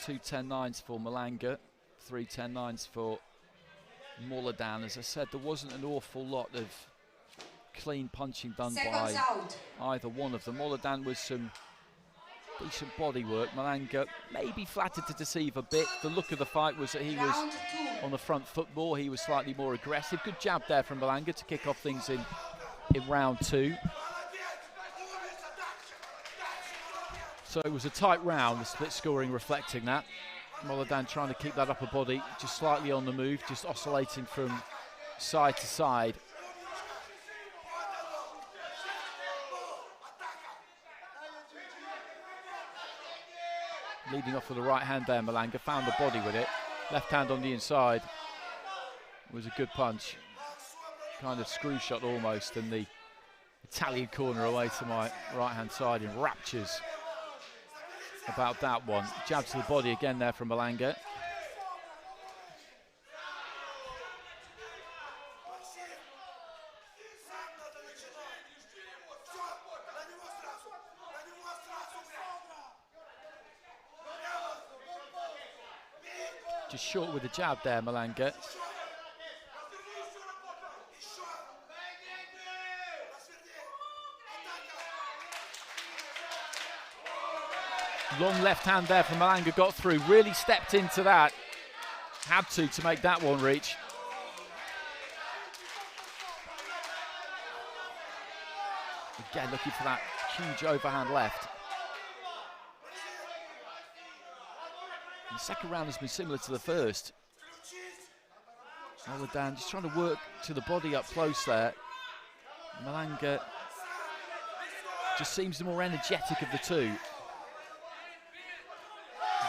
2 10-9s for Malanga, 3 10-9s for Moladan. As I said, there wasn't an awful lot of clean punching done by either one of them. Moladan was some decent body work. Malanga maybe flattered to deceive a bit. The look of the fight was that he was on the front foot more. He was slightly more aggressive. Good jab there from Malanga to kick off things in round 2. So it was a tight round, the split scoring reflecting that. Moladan trying to keep that upper body just slightly on the move, just oscillating from side to side. Leading off with the right hand there, Malanga found the body with it. Left hand on the inside was a good punch. Kind of screw shot almost, and the Italian corner away to my right hand side in raptures about that one. Jab to the body again there from Malanga. Just short with the jab there, Malanga. Long left hand there from Malanga, got through, really stepped into that. Had to make that one reach. Again, looking for that huge overhand left. The second round has been similar to the first. Moladan just trying to work to the body up close there. Malanga just seems the more energetic of the two.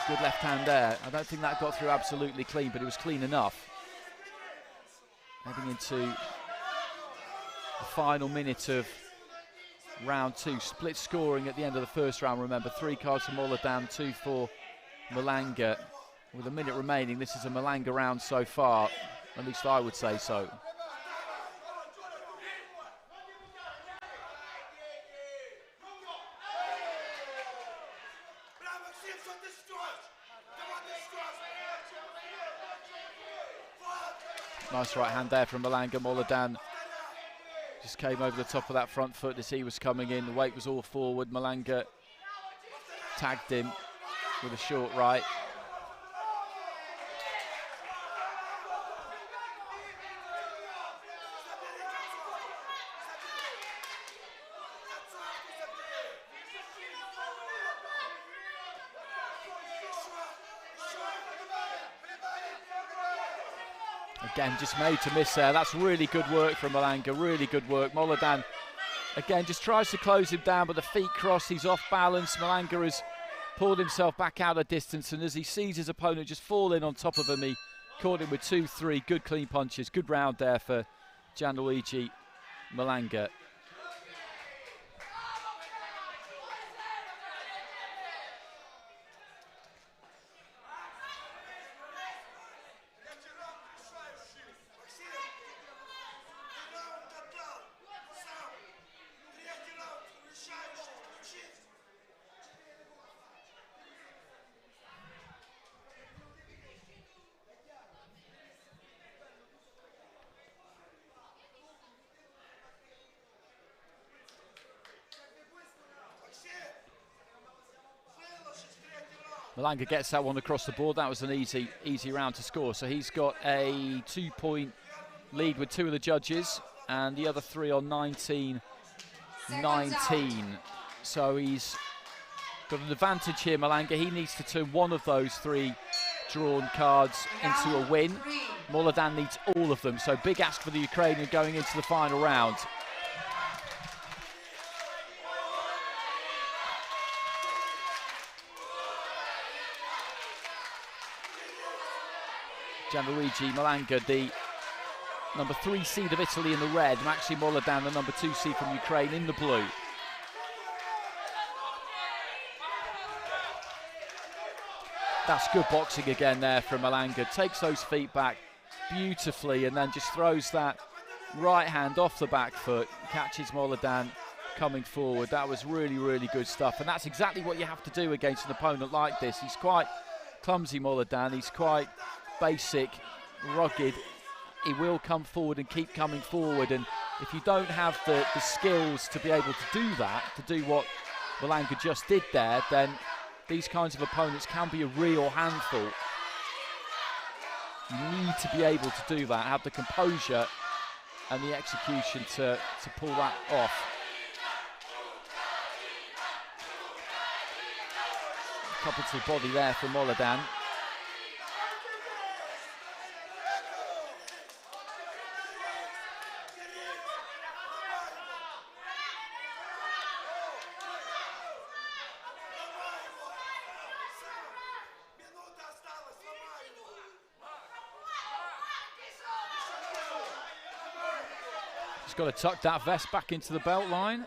Good left hand there. I don't think that got through absolutely clean, but it was clean enough. Heading into the final minute of round 2. Split scoring at the end of the first round, remember. 3 cards for Moladan, 2 for Malanga. With a minute remaining, this is a Malanga round so far. At least I would say so. Nice right hand there from Malanga. Moladan just came over the top of that front foot as he was coming in. The weight was all forward. Malanga tagged him with a short right. Again, just made to miss there. That's really good work from Malanga, really good work. Moladan, again, just tries to close him down, but the feet cross, he's off balance. Malanga has pulled himself back out of distance, and as he sees his opponent just fall in on top of him, he caught him with 2-3 good clean punches. Good round there for Gianluigi Malanga. Malanga gets that one across the board. That was an easy round to score. So he's got a 2-point lead with 2 of the judges and the other 3 on 19-19. So he's got an advantage here, Malanga. He needs to turn one of those 3 drawn cards into a win. Moladan needs all of them. So big ask for the Ukrainian going into the final round. Gianluigi Malanga, the number 3 seed of Italy in the red. Maxi Moladan, the number 2 seed from Ukraine, in the blue. That's good boxing again there from Malanga. Takes those feet back beautifully and then just throws that right hand off the back foot. Catches Moladan coming forward. That was really, really good stuff. And that's exactly what you have to do against an opponent like this. He's quite clumsy, Moladan. He's quite basic, rugged. He will come forward and keep coming forward. And if you don't have the skills to be able to do that, to do what Malanga just did there, then these kinds of opponents can be a real handful. You need to be able to do that, have the composure and the execution to pull that off. Couple to the body there from Moladan. Just got to tuck that vest back into the belt line.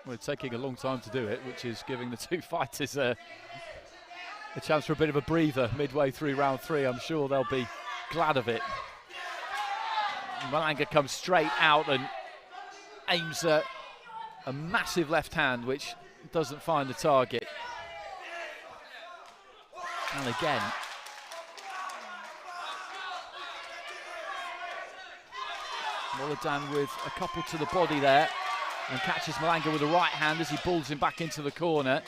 Well, it's taking a long time to do it, which is giving the two fighters a chance for a bit of a breather midway through round 3. I'm sure they'll be glad of it. Malanga comes straight out and aims a massive left hand, which doesn't find the target. And again, Moladan with a couple to the body there, and catches Malanga with the right hand as he pulls him back into the corner.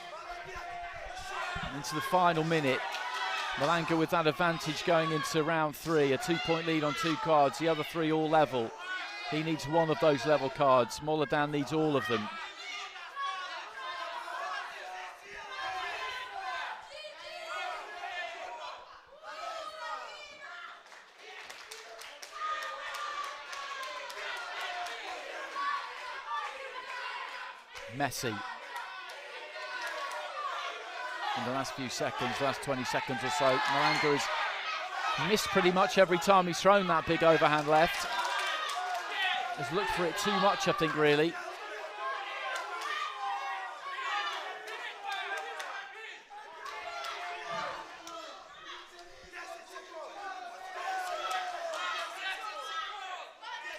Into the final minute, Malanga with that advantage going into round 3, a 2-point lead on 2 cards, the other 3 all level. He needs one of those level cards. Moladan needs all of them. Messy. In the last few seconds, last 20 seconds or so, Malanga has missed pretty much every time he's thrown that big overhand left. Has looked for it too much, I think, really.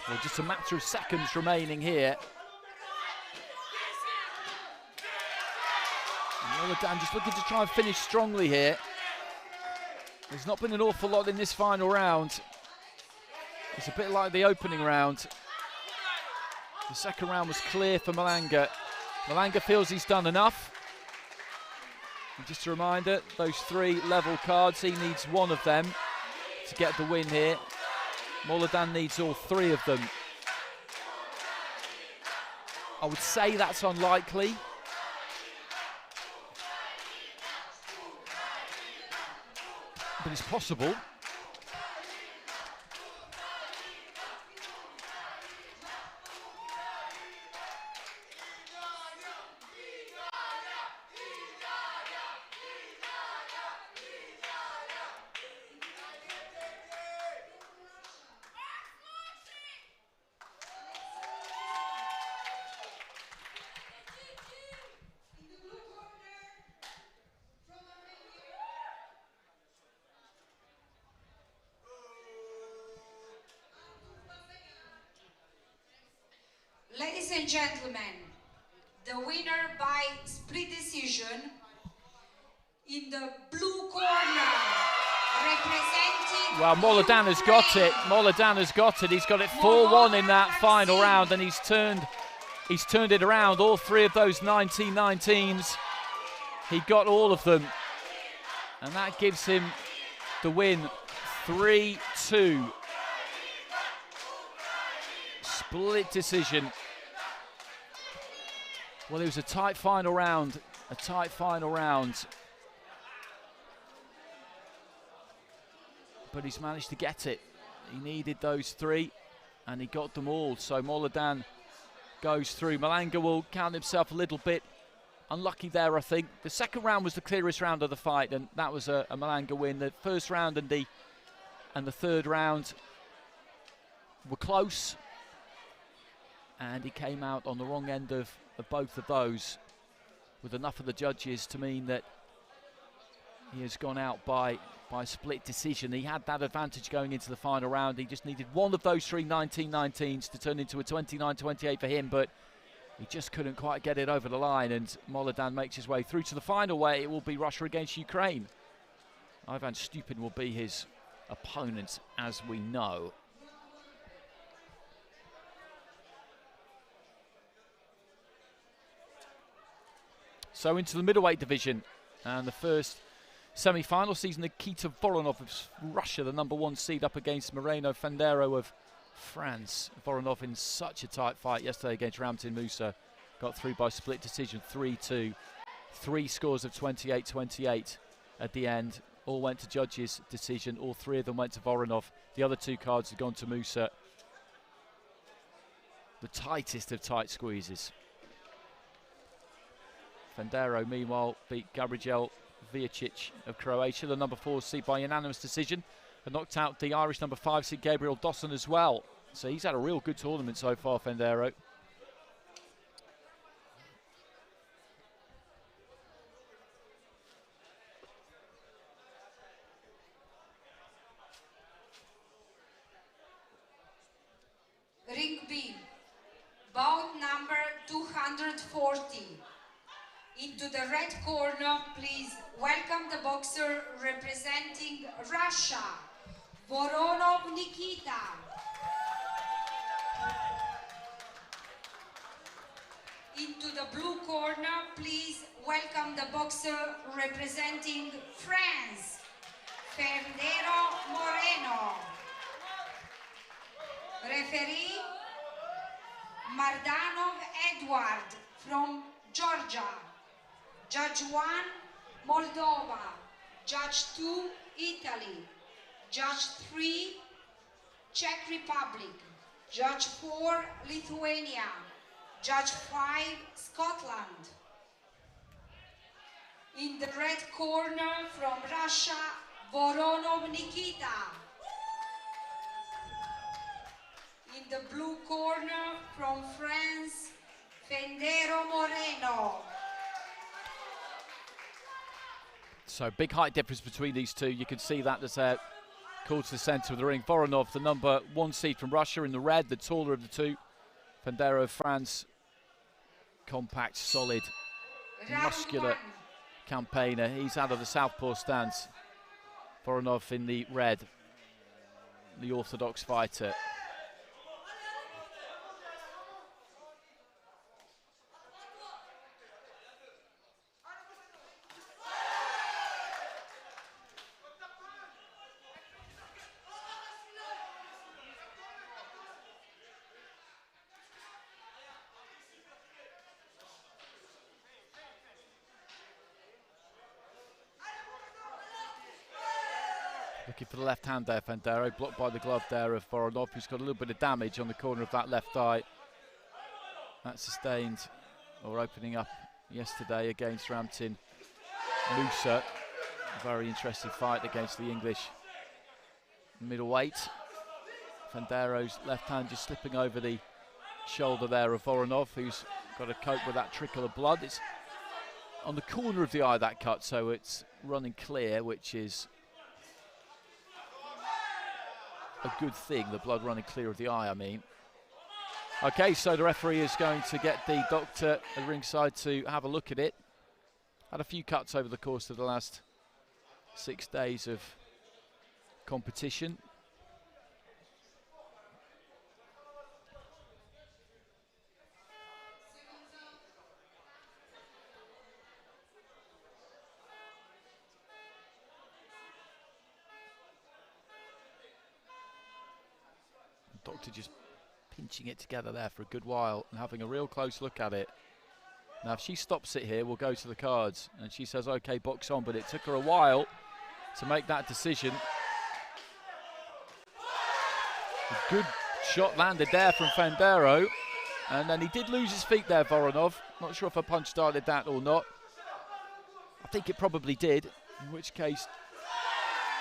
Well, just a matter of seconds remaining here. Moladan just looking to try and finish strongly here. There's not been an awful lot in this final round. It's a bit like the opening round. The second round was clear for Malanga. Malanga feels he's done enough. And just a reminder, those 3 level cards, he needs one of them to get the win here. Moladan needs all 3 of them. I would say that's unlikely. But it's possible. Ladies and gentlemen, the winner by split decision in the blue corner, representing... Well, Moladan has got it. Moladan has got it. He's got it 4-1 in that final round, and he's turned it around. All 3 of those 19-19s, he got all of them. And that gives him the win, 3-2. Split decision. Well, it was a tight final round, But he's managed to get it. He needed those 3, and he got them all. So Moladan goes through. Malanga will count himself a little bit unlucky there, I think. The second round was the clearest round of the fight, and that was a Malanga win. The first round and the third round were close, and he came out on the wrong end of both of those, with enough of the judges to mean that he has gone out by split decision. He had that advantage going into the final round. He just needed one of those three 19-19s to turn into a 29-28 for him, but he just couldn't quite get it over the line, and Molodan makes his way through to the final, where it will be Russia against Ukraine. Ivan Stupin will be his opponent, as we know. So into the middleweight division, and the first semi-final sees Nikita Voronov of Russia, the #1 seed, up against Moreno Fendero of France. Voronov in such a tight fight yesterday against Ramtin Musa. Got through by split decision, 3-2. 3 scores of 28-28 at the end. All went to judges' decision. All 3 of them went to Voronov. The other 2 cards have gone to Musa. The tightest of tight squeezes. Fendero, meanwhile, beat Gabriel Vujicic of Croatia, the #4 seed, by unanimous decision, and knocked out the Irish #5 seed Gabriel Dawson as well. So he's had a real good tournament so far, Fendero. Ring B, bout number 240. Into the red corner, please welcome the boxer representing Russia, Voronov Nikita. Into the blue corner, please welcome the boxer representing France, Fendero Moreno. Referee, Mardanov Edward from Georgia. Judge 1, Moldova. Judge 2, Italy. Judge 3, Czech Republic. Judge 4, Lithuania. Judge 5, Scotland. In the red corner from Russia, Voronov Nikita. In the blue corner from France, Fendero Moreno. So big height difference between these two. You can see that as they're called to the centre of the ring. Voronov, the #1 seed from Russia, in the red, the taller of the two. Fendero of France, compact, solid, muscular campaigner. He's out of the southpaw stance. Voronov in the red, the orthodox fighter. Looking for the left hand there, Fendero, blocked by the glove there of Voronov, who's got a little bit of damage on the corner of that left eye. That sustained, or opening up yesterday against Ramtin Musa. A very interesting fight against the English middleweight. Fendero's left hand just slipping over the shoulder there of Voronov, who's got to cope with that trickle of blood. It's on the corner of the eye, that cut, so it's running clear, which is a good thing, the blood running clear of the eye, I mean. Okay, so the referee is going to get the doctor at ringside to have a look at it. Had a few cuts over the course of the last 6 days of competition. Doctor just pinching it together there for a good while and having a real close look at it. Now, if she stops it here, we'll go to the cards. And she says, okay, box on, but it took her a while to make that decision. A good shot landed there from Fendero. And then he did lose his feet there, Voronov. Not sure if a punch started that or not. I think it probably did, in which case,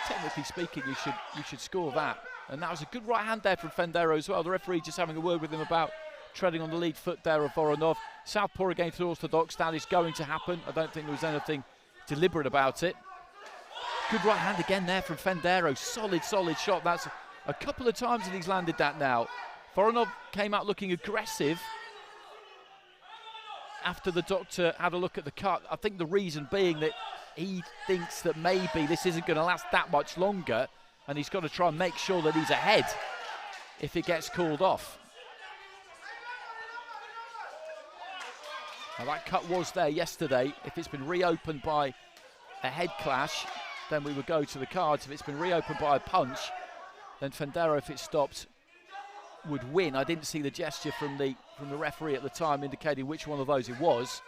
technically speaking, you should score that. And that was a good right hand there from Fendero as well. The referee just having a word with him about treading on the lead foot there of Voronov. Southpaw against the orthodox, that is going to happen. I don't think there was anything deliberate about it. Good right hand again there from Fendero. Solid, solid shot. That's a couple of times that he's landed that now. Voronov came out looking aggressive after the doctor had a look at the cut. I think the reason being that he thinks that maybe this isn't going to last that much longer, and he's got to try and make sure that he's ahead if it gets called off. Now that cut was there yesterday. If it's been reopened by a head clash, then we would go to the cards. If it's been reopened by a punch, then Fendero, if it stopped, would win. I didn't see the gesture from the referee at the time indicating which one of those it was.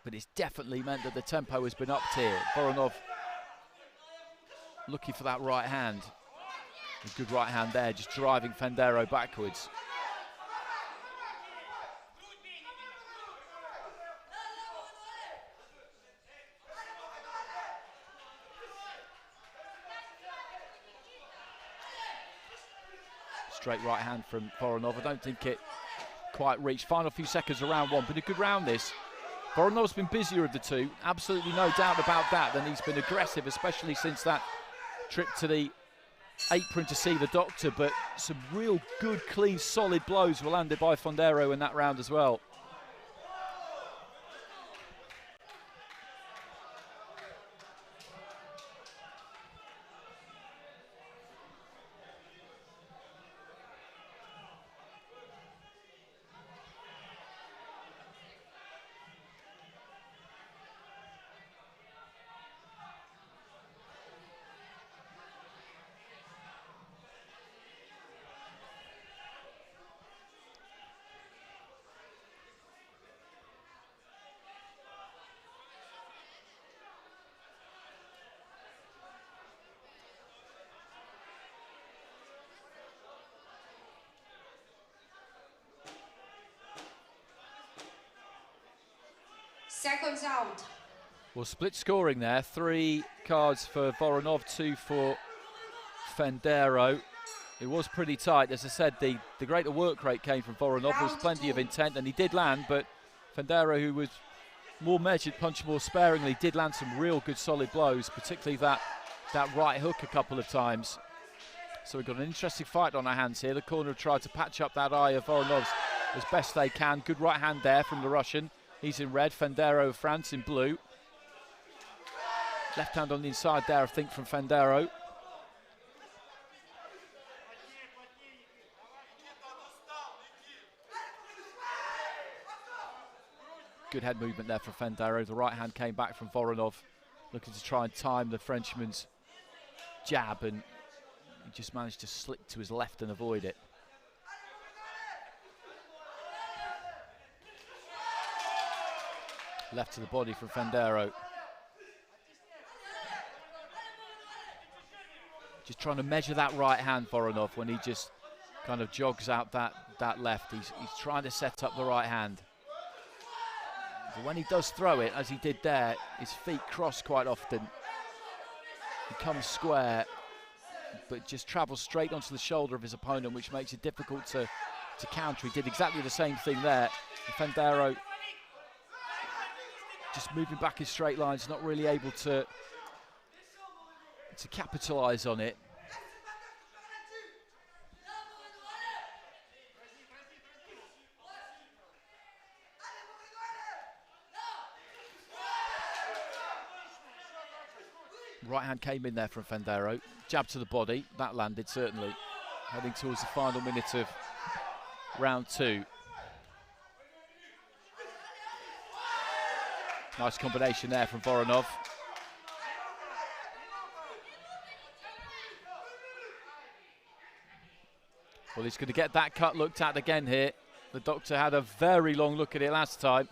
But it's definitely meant that the tempo has been upped here. Voronov looking for that right hand. A good right hand there, just driving Fendero backwards. Straight right hand from Voronov. I don't think it quite reached. Final few seconds of round one. Been a good round this. Voronov's been busier of the two. Absolutely no doubt about that. Then he's been aggressive, especially since that trip to the apron to see the doctor. But some real good, clean, solid blows were landed by Fendero in that round as well. Seconds out. Well, split scoring there. 3 cards for Voronov, 2 for Fendero. It was pretty tight. As I said, the greater work rate came from Voronov. There was plenty of intent, and he did land, but Fendero, who was more measured, punched more sparingly, did land some real good solid blows, particularly that right hook a couple of times. So we've got an interesting fight on our hands here. The corner have tried to patch up that eye of Voronov's as best they can. Good right hand there from the Russian. He's in red, Fendero of France in blue. Left hand on the inside there, I think, from Fendero. Good head movement there from Fendero. The right hand came back from Voronov, looking to try and time the Frenchman's jab, and he just managed to slip to his left and avoid it. Left to the body from Fendero. Just trying to measure that right hand, Voronov, when he just kind of jogs out that left. He's trying to set up the right hand. But when he does throw it, as he did there, his feet cross quite often. He comes square, but just travels straight onto the shoulder of his opponent, which makes it difficult to counter. He did exactly the same thing there. And Fendero just moving back in straight lines, not really able to capitalise on it. Right hand came in there from Fendero. Jab to the body, that landed certainly. Heading towards the final minute of round 2. Nice combination there from Voronov. Well, he's going to get that cut looked at again here. The doctor had a very long look at it last time.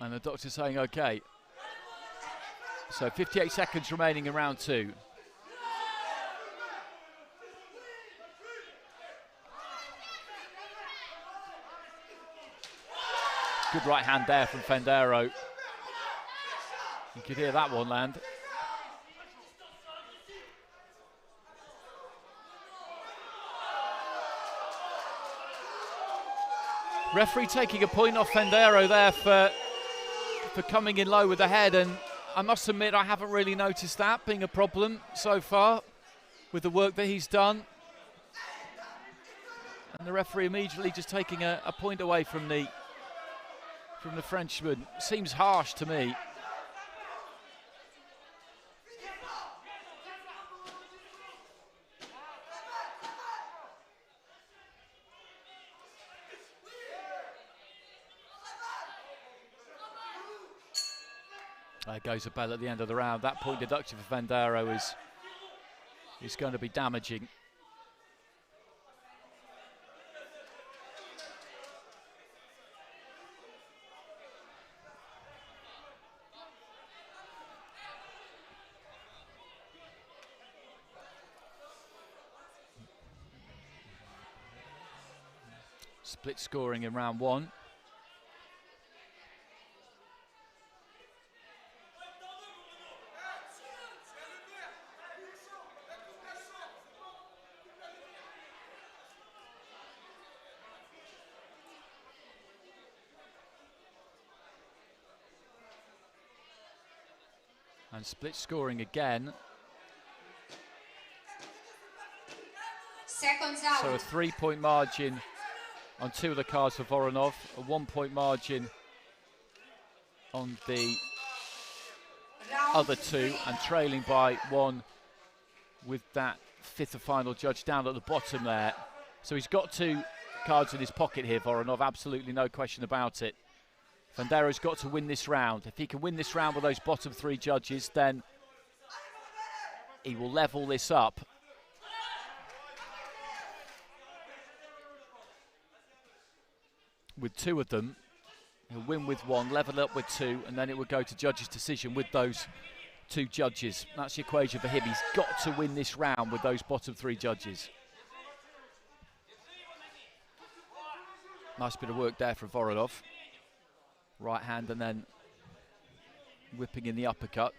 And the doctor's saying, okay. So 58 seconds remaining in round 2. Good right hand there from Fendero. You could hear that one land. Referee taking a point off Fendero there for coming in low with the head, and I must admit I haven't really noticed that being a problem so far with the work that he's done. And the referee immediately just taking a point away from the Frenchman. Seems harsh to me. There goes a bell at the end of the round. That point deduction for Fendero is going to be damaging. Split scoring in round one. And split scoring again. Seconds out. So a 3-point margin on two of the cards for Voronov, a 1-point margin on the other two, and trailing by one with that fifth and final judge down at the bottom there. So he's got two cards in his pocket here, Voronov, absolutely no question about it. Fendero's got to win this round. If he can win this round with those bottom three judges, then he will level this up. With two of them, he'll win with one, level up with two, and then it would go to judges' decision with those two judges. That's the equation for him. He's got to win this round with those bottom three judges. Nice bit of work there from Voronov. Right hand and then whipping in the uppercut.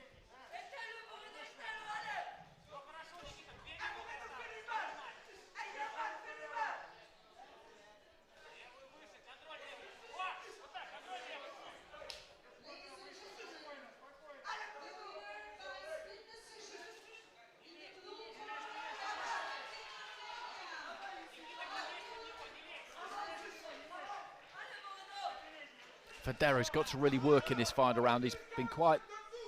Fendero's got to really work in this final round. He's been quite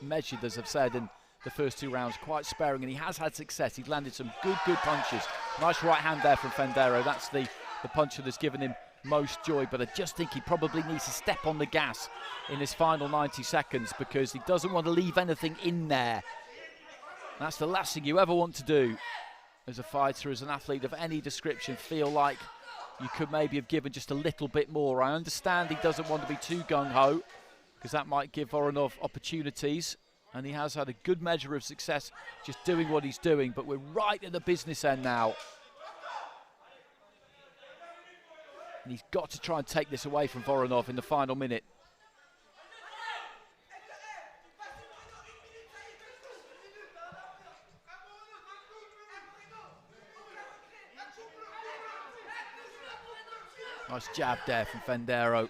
measured, as I've said, in the first two rounds, quite sparing, and he has had success. He's landed some good punches. Nice right hand there from Fendero. That's the puncher that's given him most joy, but I just think he probably needs to step on the gas in his final 90 seconds because he doesn't want to leave anything in there. That's the last thing you ever want to do as a fighter, as an athlete of any description, feel like you could maybe have given just a little bit more. I understand he doesn't want to be too gung-ho because that might give Voronov opportunities, and he has had a good measure of success just doing what he's doing, but we're right at the business end now. And he's got to try and take this away from Voronov in the final minute. Nice jab there from Fendero.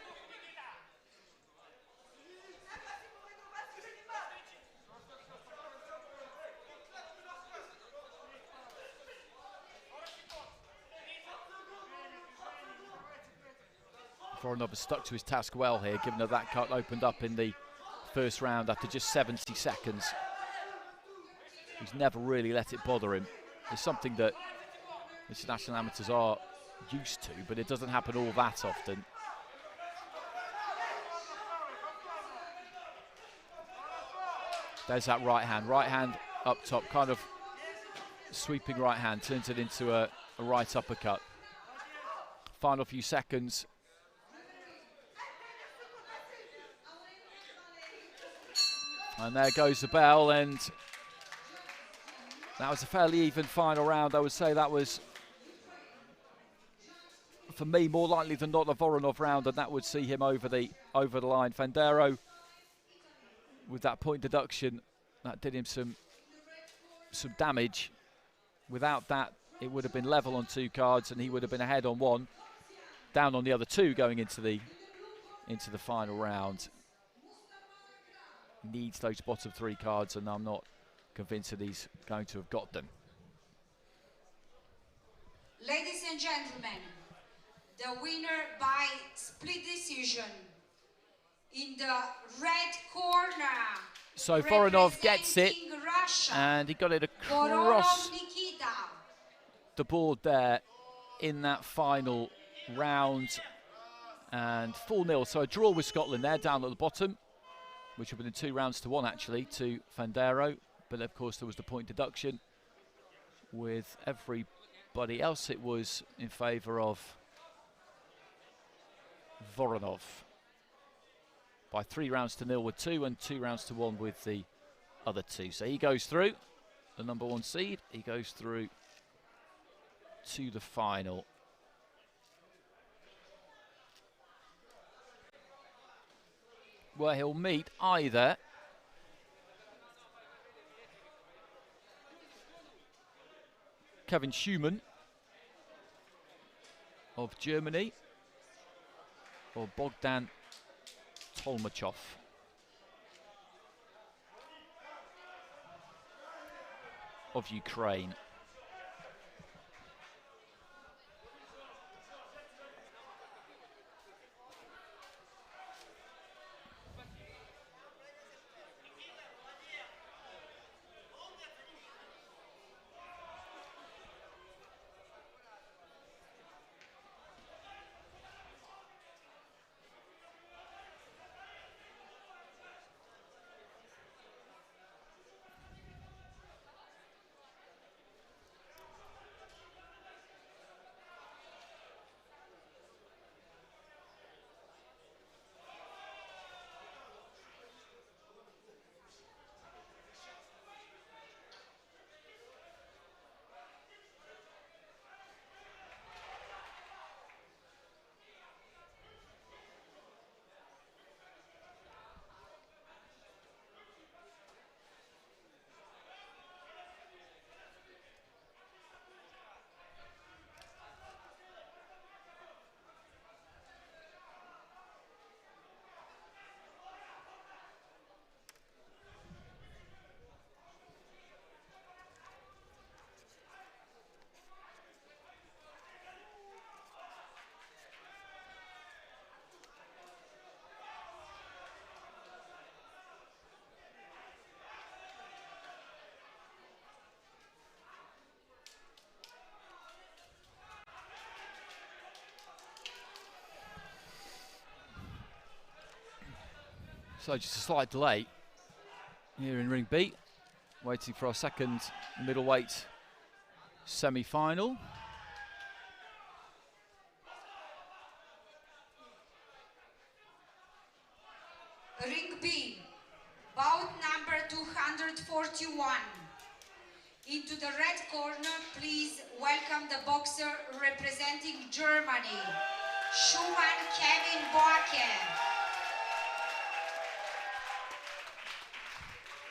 Voronov has stuck to his task well here, given that cut opened up in the first round after just 70 seconds. He's never really let it bother him. It's something that international amateurs are used to, but it doesn't happen all that often. There's that right hand up top, kind of sweeping right hand, turns it into a right uppercut. Final few seconds. And there goes the bell, and that was a fairly even final round. I would say that was, for me, more likely than not a Voronov round, and that would see him over the line. Fendero, with that point deduction, that did him some damage. Without that, it would have been level on two cards, and he would have been ahead on one. down on the other two going into the final round. Needs those bottom 3 cards, and I'm not convinced that he's going to have got them. Ladies and gentlemen, the winner by split decision in the red corner. So Voronov gets it, Russia, and he got it across Voronov Nikita. the board there in that final round, and 4-0. So a draw with Scotland there down at the bottom, which would have been 2 rounds to 1 actually to Fandero, but of course there was the point deduction. With everybody else, it was in favour of Voronov by 3 rounds to 0 with 2 and 2 rounds to 1 with the other 2. So he goes through, the number 1 seed, he goes through to the final. Where he'll meet either Kevin Schumann of Germany or Bogdan Tolmachov of Ukraine. So just a slight delay here in Ring B, waiting for our second middleweight semi-final. Ring B, bout number 241. Into the red corner, please welcome the boxer representing Germany, Schumann Kevin Boake.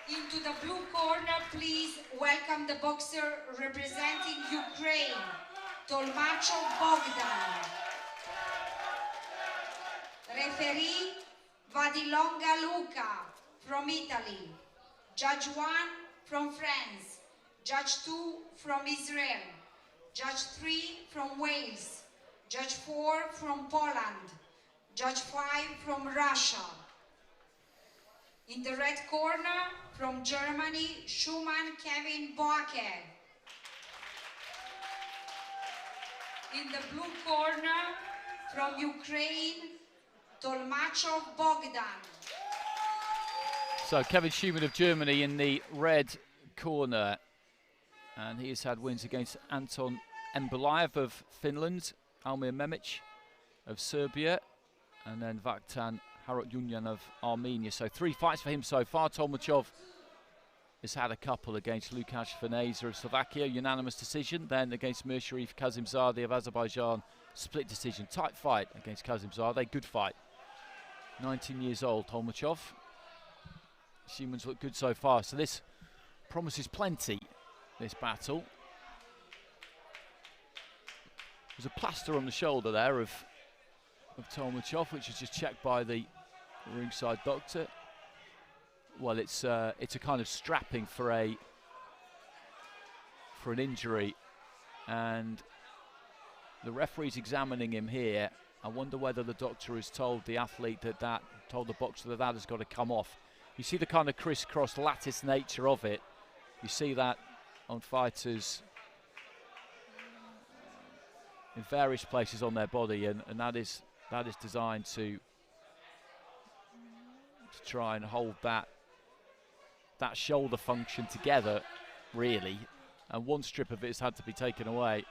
Into the blue corner, please welcome the boxer representing Ukraine, Tolmachov Bogdan. Referee Vadilonga Luca from Italy. Judge 1 from France. Judge 2 from Israel. Judge 3 from Wales. Judge 4 from Poland. Judge 5 from Russia. In the red corner, from Germany, Schumann Kevin Boake. In the blue corner, from Ukraine, Tolmachov Bogdan. So Kevin Schumann of Germany in the red corner. And he has had wins against Anton Embelaev of Finland, Almir Memic of Serbia, and then Vaktan Harutyunyan of Armenia. So 3 fights for him so far. Tolmachov has had a couple against Lukasz Veneza of Slovakia, unanimous decision. Then against Mirsharif Kazimzadeh of Azerbaijan, split decision. Tight fight against Kazimzadeh, good fight. 19 years old, Tolmachov. Schumann's looked good so far, so this promises plenty, this battle. There's a plaster on the shoulder there of of Tolmachov, which is just checked by the ringside doctor. Well, it's a kind of strapping for an injury, and the referee's examining him here. I wonder whether the doctor has told the athlete told the boxer that has got to come off. You see the kind of crisscross lattice nature of it. You see that on fighters in various places on their body, and that is designed to try and hold that shoulder function together, really. And one strip of it has had to be taken away.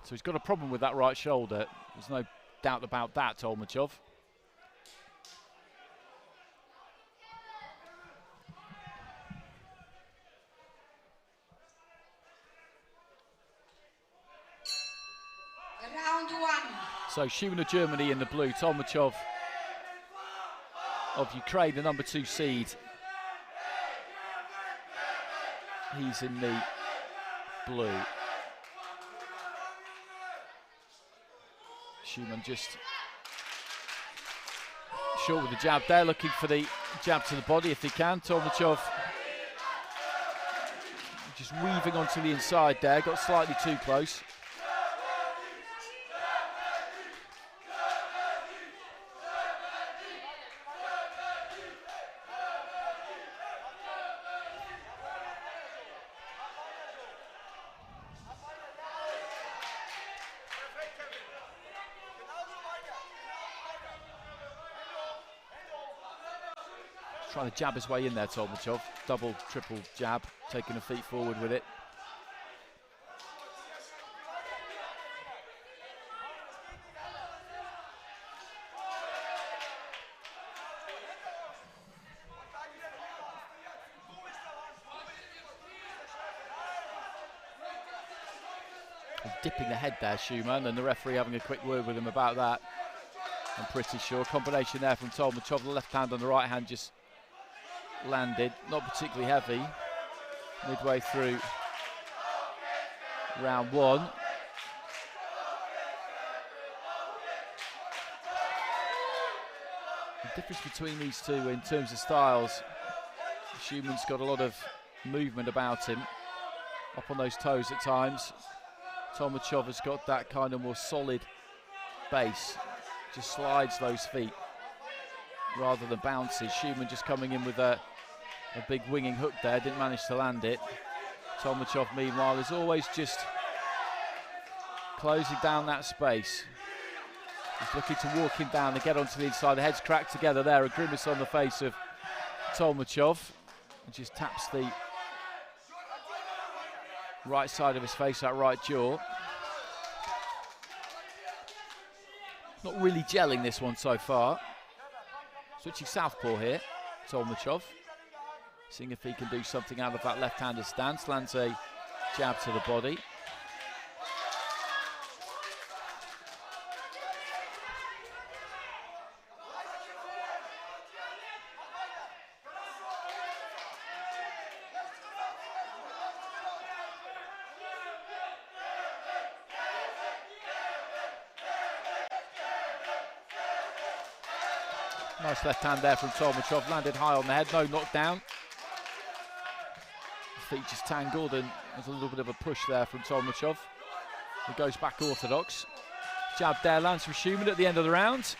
So he's got a problem with that right shoulder. There's no doubt about that, Tolmachov. Round one. So Schumann of Germany in the blue, Tolmachov of Ukraine, the number 2 seed. He's in the blue. Schumann just short with the jab there, looking for the jab to the body if he can. Tolmachov just weaving onto the inside there, got slightly too close. Trying to jab his way in there, Tolmachov. Double, triple jab, taking a feet forward with it. He's dipping the head there, Schumann, and the referee having a quick word with him about that. I'm pretty sure. Combination there from Tolmachov, the left hand on the right hand just landed, not particularly heavy. Midway through round one. The difference between these two in terms of styles, Schumann's got a lot of movement about him, up on those toes at times. Tolmachov has got that kind of more solid base, just slides those feet rather than bounces. Schumann just coming in with a big winging hook there, didn't manage to land it. Tolmachov, meanwhile, is always just closing down that space. He's looking to walk him down and get onto the inside. The heads cracked together there, a grimace on the face of Tolmachov. And just taps the right side of his face, that right jaw. Not really gelling this one so far. Switching southpaw here, Tolmachov. Seeing if he can do something out of that left-handed stance. Lands a jab to the body. Nice left hand there from Tolmachov, landed high on the head, no knockdown. Feet just tangled, and there's a little bit of a push there from Tolmachov. He goes back orthodox. Jab there lands from Schumann at the end of the round.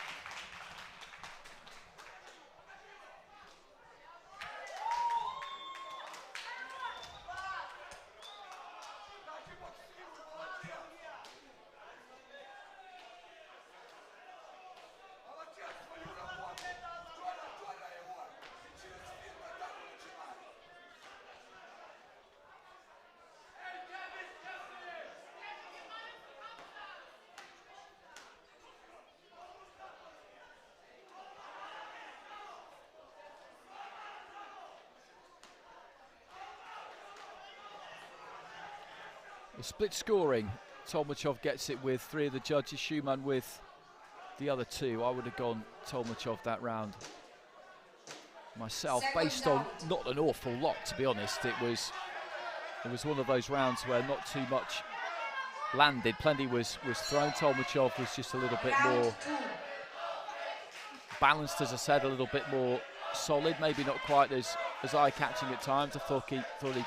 The split scoring, Tolmachov gets it with 3 of the judges, Schumann with the other 2. I would have gone Tolmachov that round myself, based on not an awful lot, to be honest. It was one of those rounds where not too much landed. Plenty was thrown. Tolmachov was just a little bit more balanced, as I said, a little bit more solid, maybe not quite as eye-catching at times. I thought he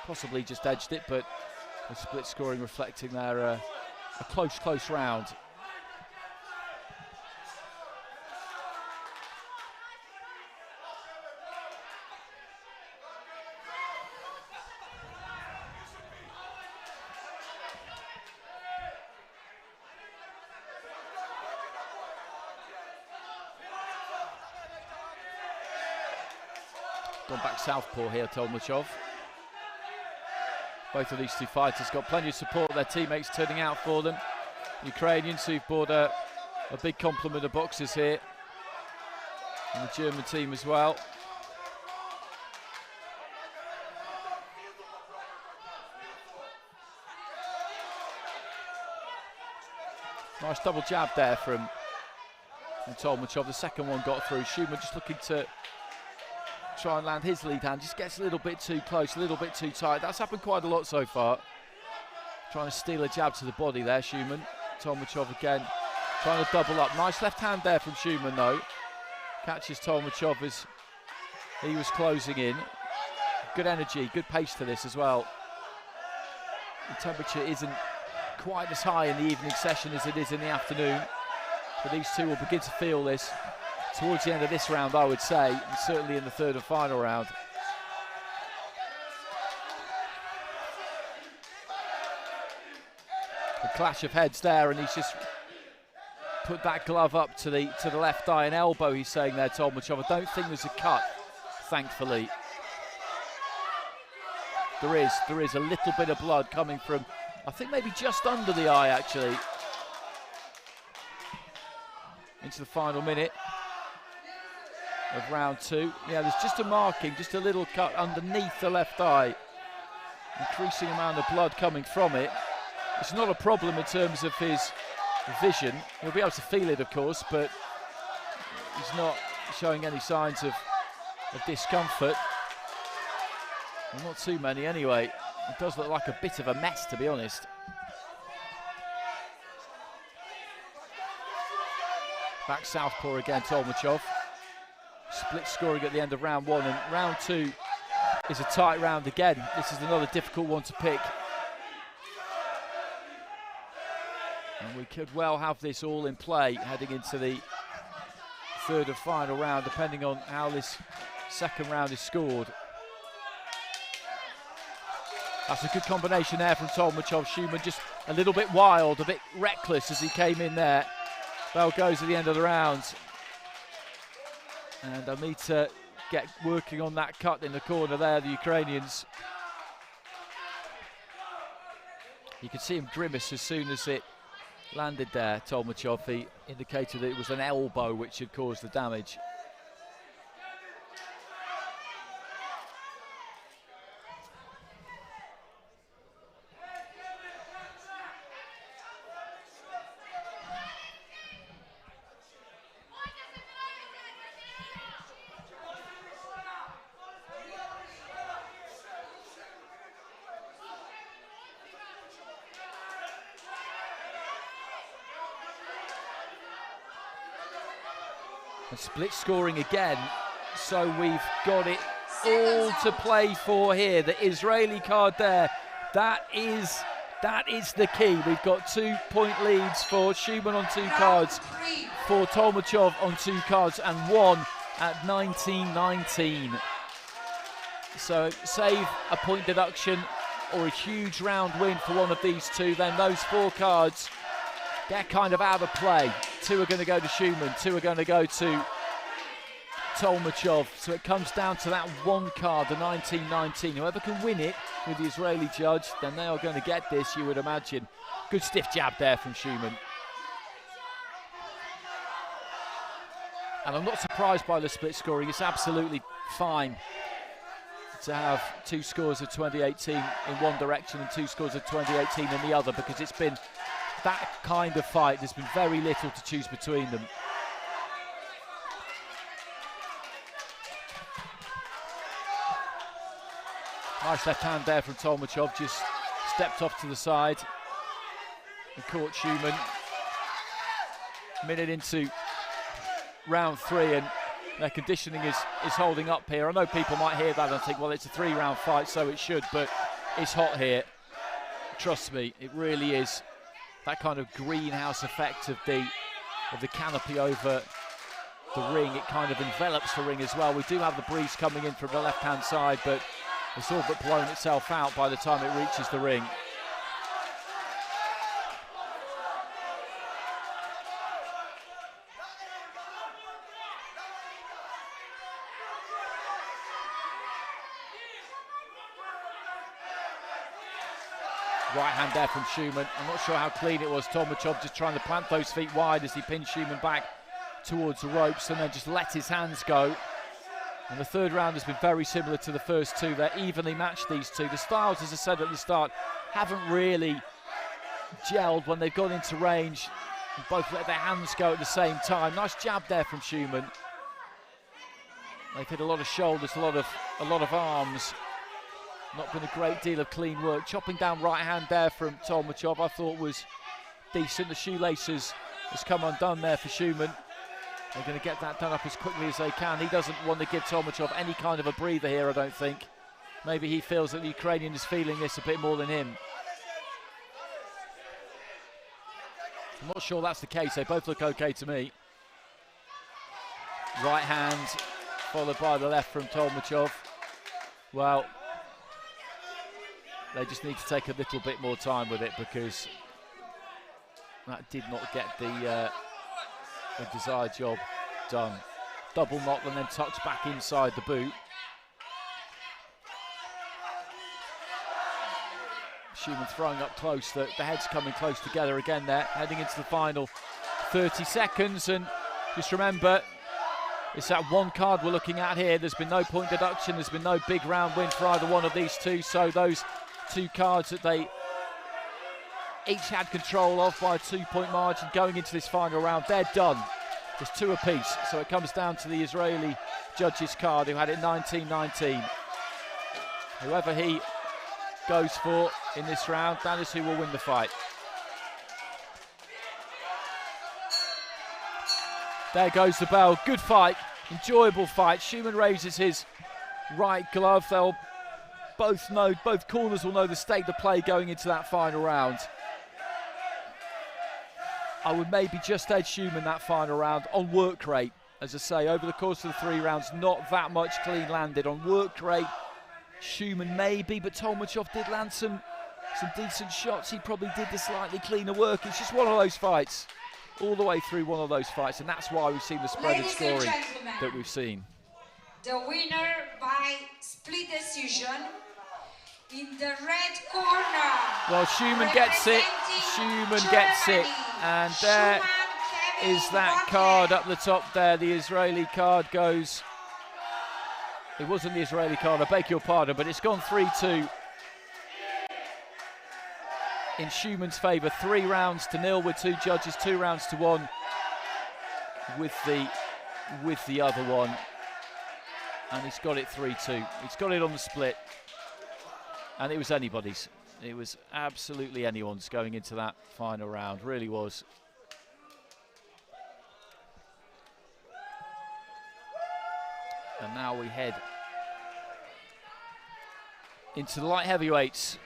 possibly just edged it, but the split scoring reflecting there a close round. Gone back southpaw here, Tolmachov. Both of these two fighters got plenty of support, their teammates turning out for them. Ukrainians who've brought a big complement of boxers here. And the German team as well. Nice double jab there from Tolmachov. The second one got through. Schumann just looking to try and land his lead hand, just gets a little bit too close, a little bit too tight. That's happened quite a lot so far. Trying to steal a jab to the body there, Schumann. Tolmachov again, trying to double up. Nice left hand there from Schumann though. Catches Tolmachov as he was closing in. Good energy, good pace to this as well. The temperature isn't quite as high in the evening session as it is in the afternoon, but these two will begin to feel this towards the end of this round, I would say, and certainly in the third and final round. A clash of heads there, and he's just put that glove up to the left eye, an elbow, he's saying there, Tolmachov. I don't think there's a cut, thankfully. There is a little bit of blood coming from, I think maybe just under the eye actually. Into the final minute of round two. Yeah, there's just a marking, just a little cut underneath the left eye. Increasing amount of blood coming from it. It's not a problem in terms of his vision. He'll be able to feel it, of course, but he's not showing any signs of discomfort. Well, not too many anyway. It does look like a bit of a mess, to be honest. Back southpaw again, Tolmachov. Split scoring at the end of round one, and round two is a tight round again. This is another difficult one to pick. And we could well have this all in play heading into the third and final round, depending on how this second round is scored. That's a good combination there from Tolmachov. Schumann just a little bit wild, a bit reckless as he came in there. Bell goes at the end of the round. And they'll need to get working on that cut in the corner there, the Ukrainians. You could see him grimace as soon as it landed there, Tolmachov. He indicated that it was an elbow which had caused the damage. And split scoring again, so we've got it all to play for here. The Israeli card there, that is the key. We've got 2-point leads for Schumann on 2 cards, for Tolmachov on 2 cards, and 1 at 19-19. So save a point deduction or a huge round win for one of these two, then those 4 cards, they're kind of out of play. 2 are going to go to Schumann, 2 are going to go to Tolmachov. So it comes down to that 1 card, the 19-19. Whoever can win it with the Israeli judge, then they are going to get this, you would imagine. Good stiff jab there from Schumann. And I'm not surprised by the split scoring. It's absolutely fine to have 2 scores of 2018 in one direction and 2 scores of 2018 in the other, because it's been that kind of fight. There's been very little to choose between them. Nice left hand there from Tolmachov, just stepped off to the side. and caught Schumann. Minute into round 3, and their conditioning is holding up here. I know people might hear that and think, well, it's a 3-round fight, so it should, but it's hot here. Trust me, it really is. That kind of greenhouse effect of the canopy over the ring, it kind of envelops the ring as well. We do have the breeze coming in from the left-hand side, but it's all but blown itself out by the time it reaches the ring. Right hand there from Schumann. I'm not sure how clean it was. Tomachov just trying to plant those feet wide as he pins Schumann back towards the ropes and then just let his hands go. And the third round has been very similar to the first two. They're evenly matched, these two. The styles, as I said at the start, haven't really gelled when they've gone into range and both let their hands go at the same time. Nice jab there from Schumann. They've hit a lot of shoulders, a lot of arms. Not been a great deal of clean work. Chopping down right hand there from Tomachov, I thought was decent. The shoelaces has come undone there for Schumann. They're going to get that done up as quickly as they can. He doesn't want to give Tomachov any kind of a breather here, I don't think. Maybe he feels that the Ukrainian is feeling this a bit more than him. I'm not sure that's the case. They both look okay to me. Right hand followed by the left from Tomachov. Well, they just need to take a little bit more time with it because that did not get the desired job done. Double knot and then tucks back inside the boot. Schumann throwing up close, the heads coming close together again there, heading into the final 30 seconds. And just remember, it's that one card we're looking at here. There's been no point deduction, there's been no big round win for either one of these two, so those two cards that they each had control of by a 2-point margin going into this final round, they're done. There's 2 apiece, so it comes down to the Israeli judge's card who had it 19-19. Whoever he goes for in this round, that is who will win the fight. There goes the bell. Good fight, enjoyable fight. Schumann raises his right glove. They'll both know, both corners will know the state of play going into that final round. I would maybe just edge Schumann that final round on work rate. As I say, over the course of the 3 rounds, not that much clean landed. On work rate, Schumann maybe, but Tomachov did land some decent shots. He probably did the slightly cleaner work. It's just one of those fights, all the way through one of those fights, and that's why we've seen the spreaded scoring that we've seen. The winner by split decision in the red corner. Well, Schumann gets it. Schumann gets it. And there is that card up the top there. The Israeli card goes. It wasn't the Israeli card, I beg your pardon, but it's gone 3-2 in Schumann's favour. 3 rounds to 0 with 2 judges, 2 rounds to 1 with the other one. And he's got it 3-2. He's got it on the split. And it was anybody's. It was absolutely anyone's going into that final round. Really was. And now we head into the light heavyweights.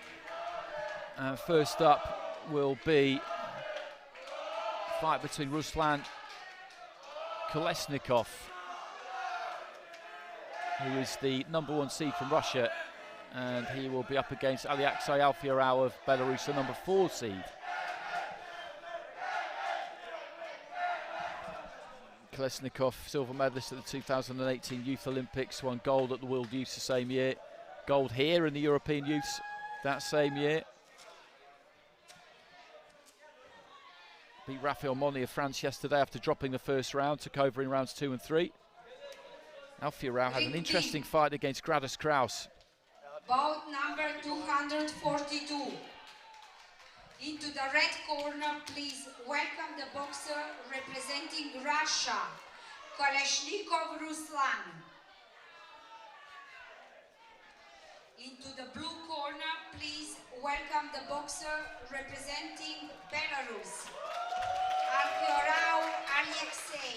And first up will be a fight between Ruslan Kolesnikov, who is the #1 seed from Russia, and he will be up against Alyaksei Alfiarov of Belarus, the #4 seed. Kolesnikov, silver medalist at the 2018 Youth Olympics, won gold at the World Youths the same year, gold here in the European Youths that same year. Beat Raphael Moni of France yesterday after dropping the first round, took over in rounds 2 and 3. Alfiarov had an interesting fight against Gradus Kraus. Bout number 242. Into the red corner, please welcome the boxer representing Russia, Kolesnikov Ruslan. Into the blue corner, please welcome the boxer representing Belarus, Alfiorau Alexei.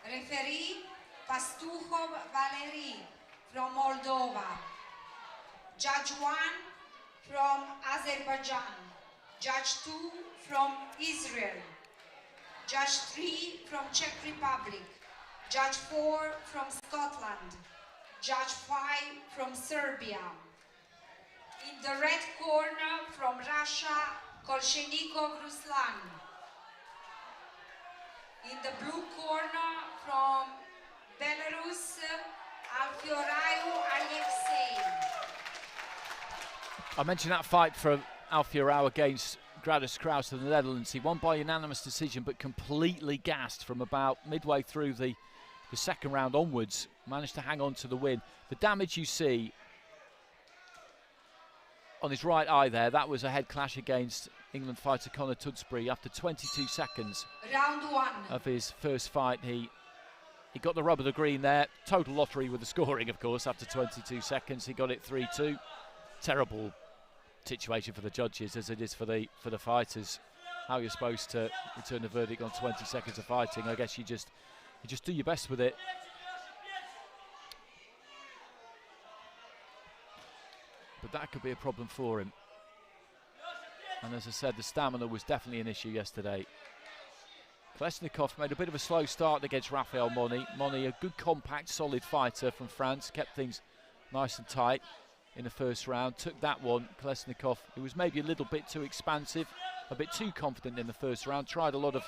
Referee, Pastukhov Valery from Moldova. Judge 1 from Azerbaijan. Judge 2 from Israel. Judge 3 from Czech Republic. Judge 4 from Scotland. Judge 5 from Serbia. In the red corner from Russia, Kolshenikov Ruslan. In the blue corner from Belarus, Alfiorau Alexei. I mentioned that fight from Alfiorau against Gradus Kraus of the Netherlands. He won by unanimous decision, but completely gassed from about midway through the second round onwards. Managed to hang on to the win. The damage you see on his right eye there, that was a head clash against England fighter Conor Tudsbury. After 22 seconds Round 1 of his first fight, he got the rub of the green there. Total lottery with the scoring, of course. After 22 seconds, he got it 3-2. Terrible situation for the judges, as it is for the fighters. How you're supposed to return a verdict on 20 seconds of fighting? I guess you just do your best with it. But that could be a problem for him. And as I said, the stamina was definitely an issue yesterday. Kolesnikov made a bit of a slow start against Raphael Moni. Moni, a good, compact, solid fighter from France, kept things nice and tight in the first round. Took that one. Kolesnikov, who was maybe a little bit too expansive, a bit too confident in the first round, tried a lot of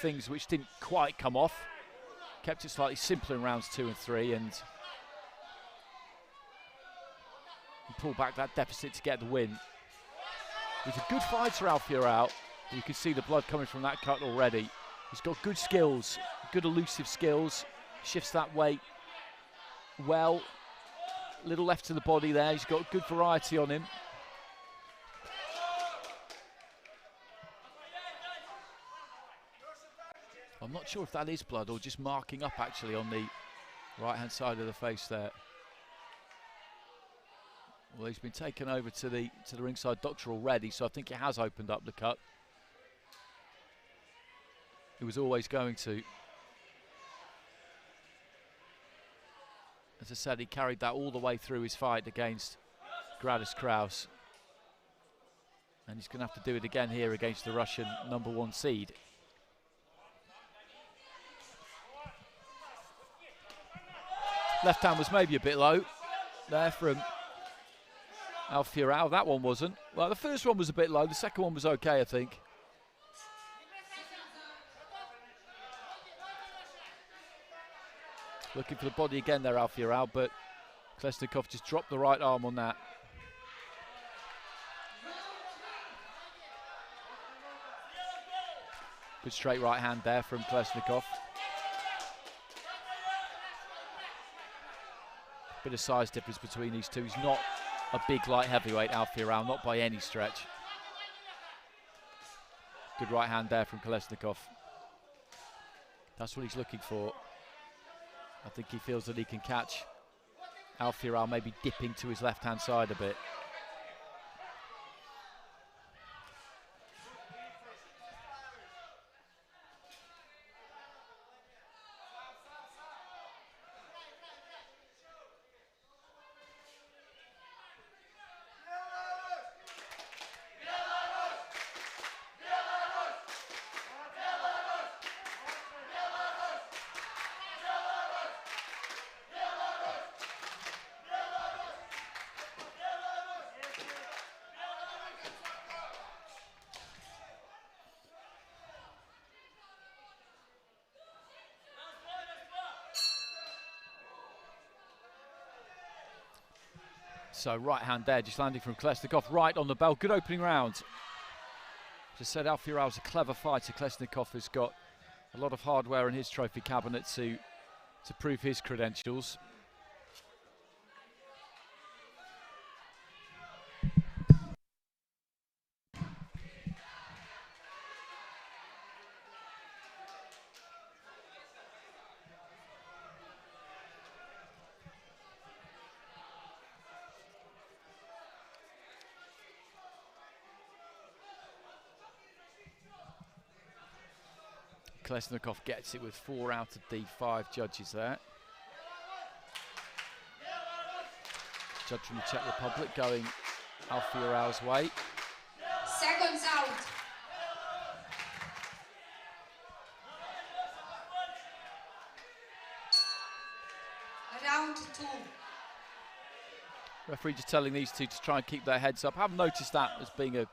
things which didn't quite come off. Kept it slightly simpler in rounds 2 and 3, and pulled back that deficit to get the win. He's a good fighter, Alfiorau. You can see the blood coming from that cut already. He's got good skills, good elusive skills. Shifts that weight well. Little left to the body there. He's got good variety on him. I'm not sure if that is blood or just marking up actually on the right-hand side of the face there. Well, he's been taken over to the ringside doctor already, so I think it has opened up the cut. It was always going to. As I said, he carried that all the way through his fight against Gradus Kraus. And he's going to have to do it again here against the Russian #1 seed. Left hand was maybe a bit low there from Alfiorau. That one wasn't. Well, the first one was a bit low. The second one was okay, I think. Looking for the body again there, Alfiorau, but Kolesnikov just dropped the right arm on that. Good straight right hand there from Kolesnikov. Bit of size difference between these two. He's not a big light heavyweight, Alfiorau, not by any stretch. Good right hand there from Kolesnikov. That's what he's looking for. I think he feels that he can catch Alfiorau maybe dipping to his left-hand side a bit. So right hand there, just landing from Kolesnikov, right on the bell. Good opening round. Just said, Alfiorau's a clever fighter. Kolesnikov has got a lot of hardware in his trophy cabinet to prove his credentials. Kolesnikov gets it with 4 out of the 5 judges there. Judge from the Czech Republic going Alfie-Arao's way. Seconds out. Round 2. Referee just telling these two to try and keep their heads up. I haven't noticed that as being a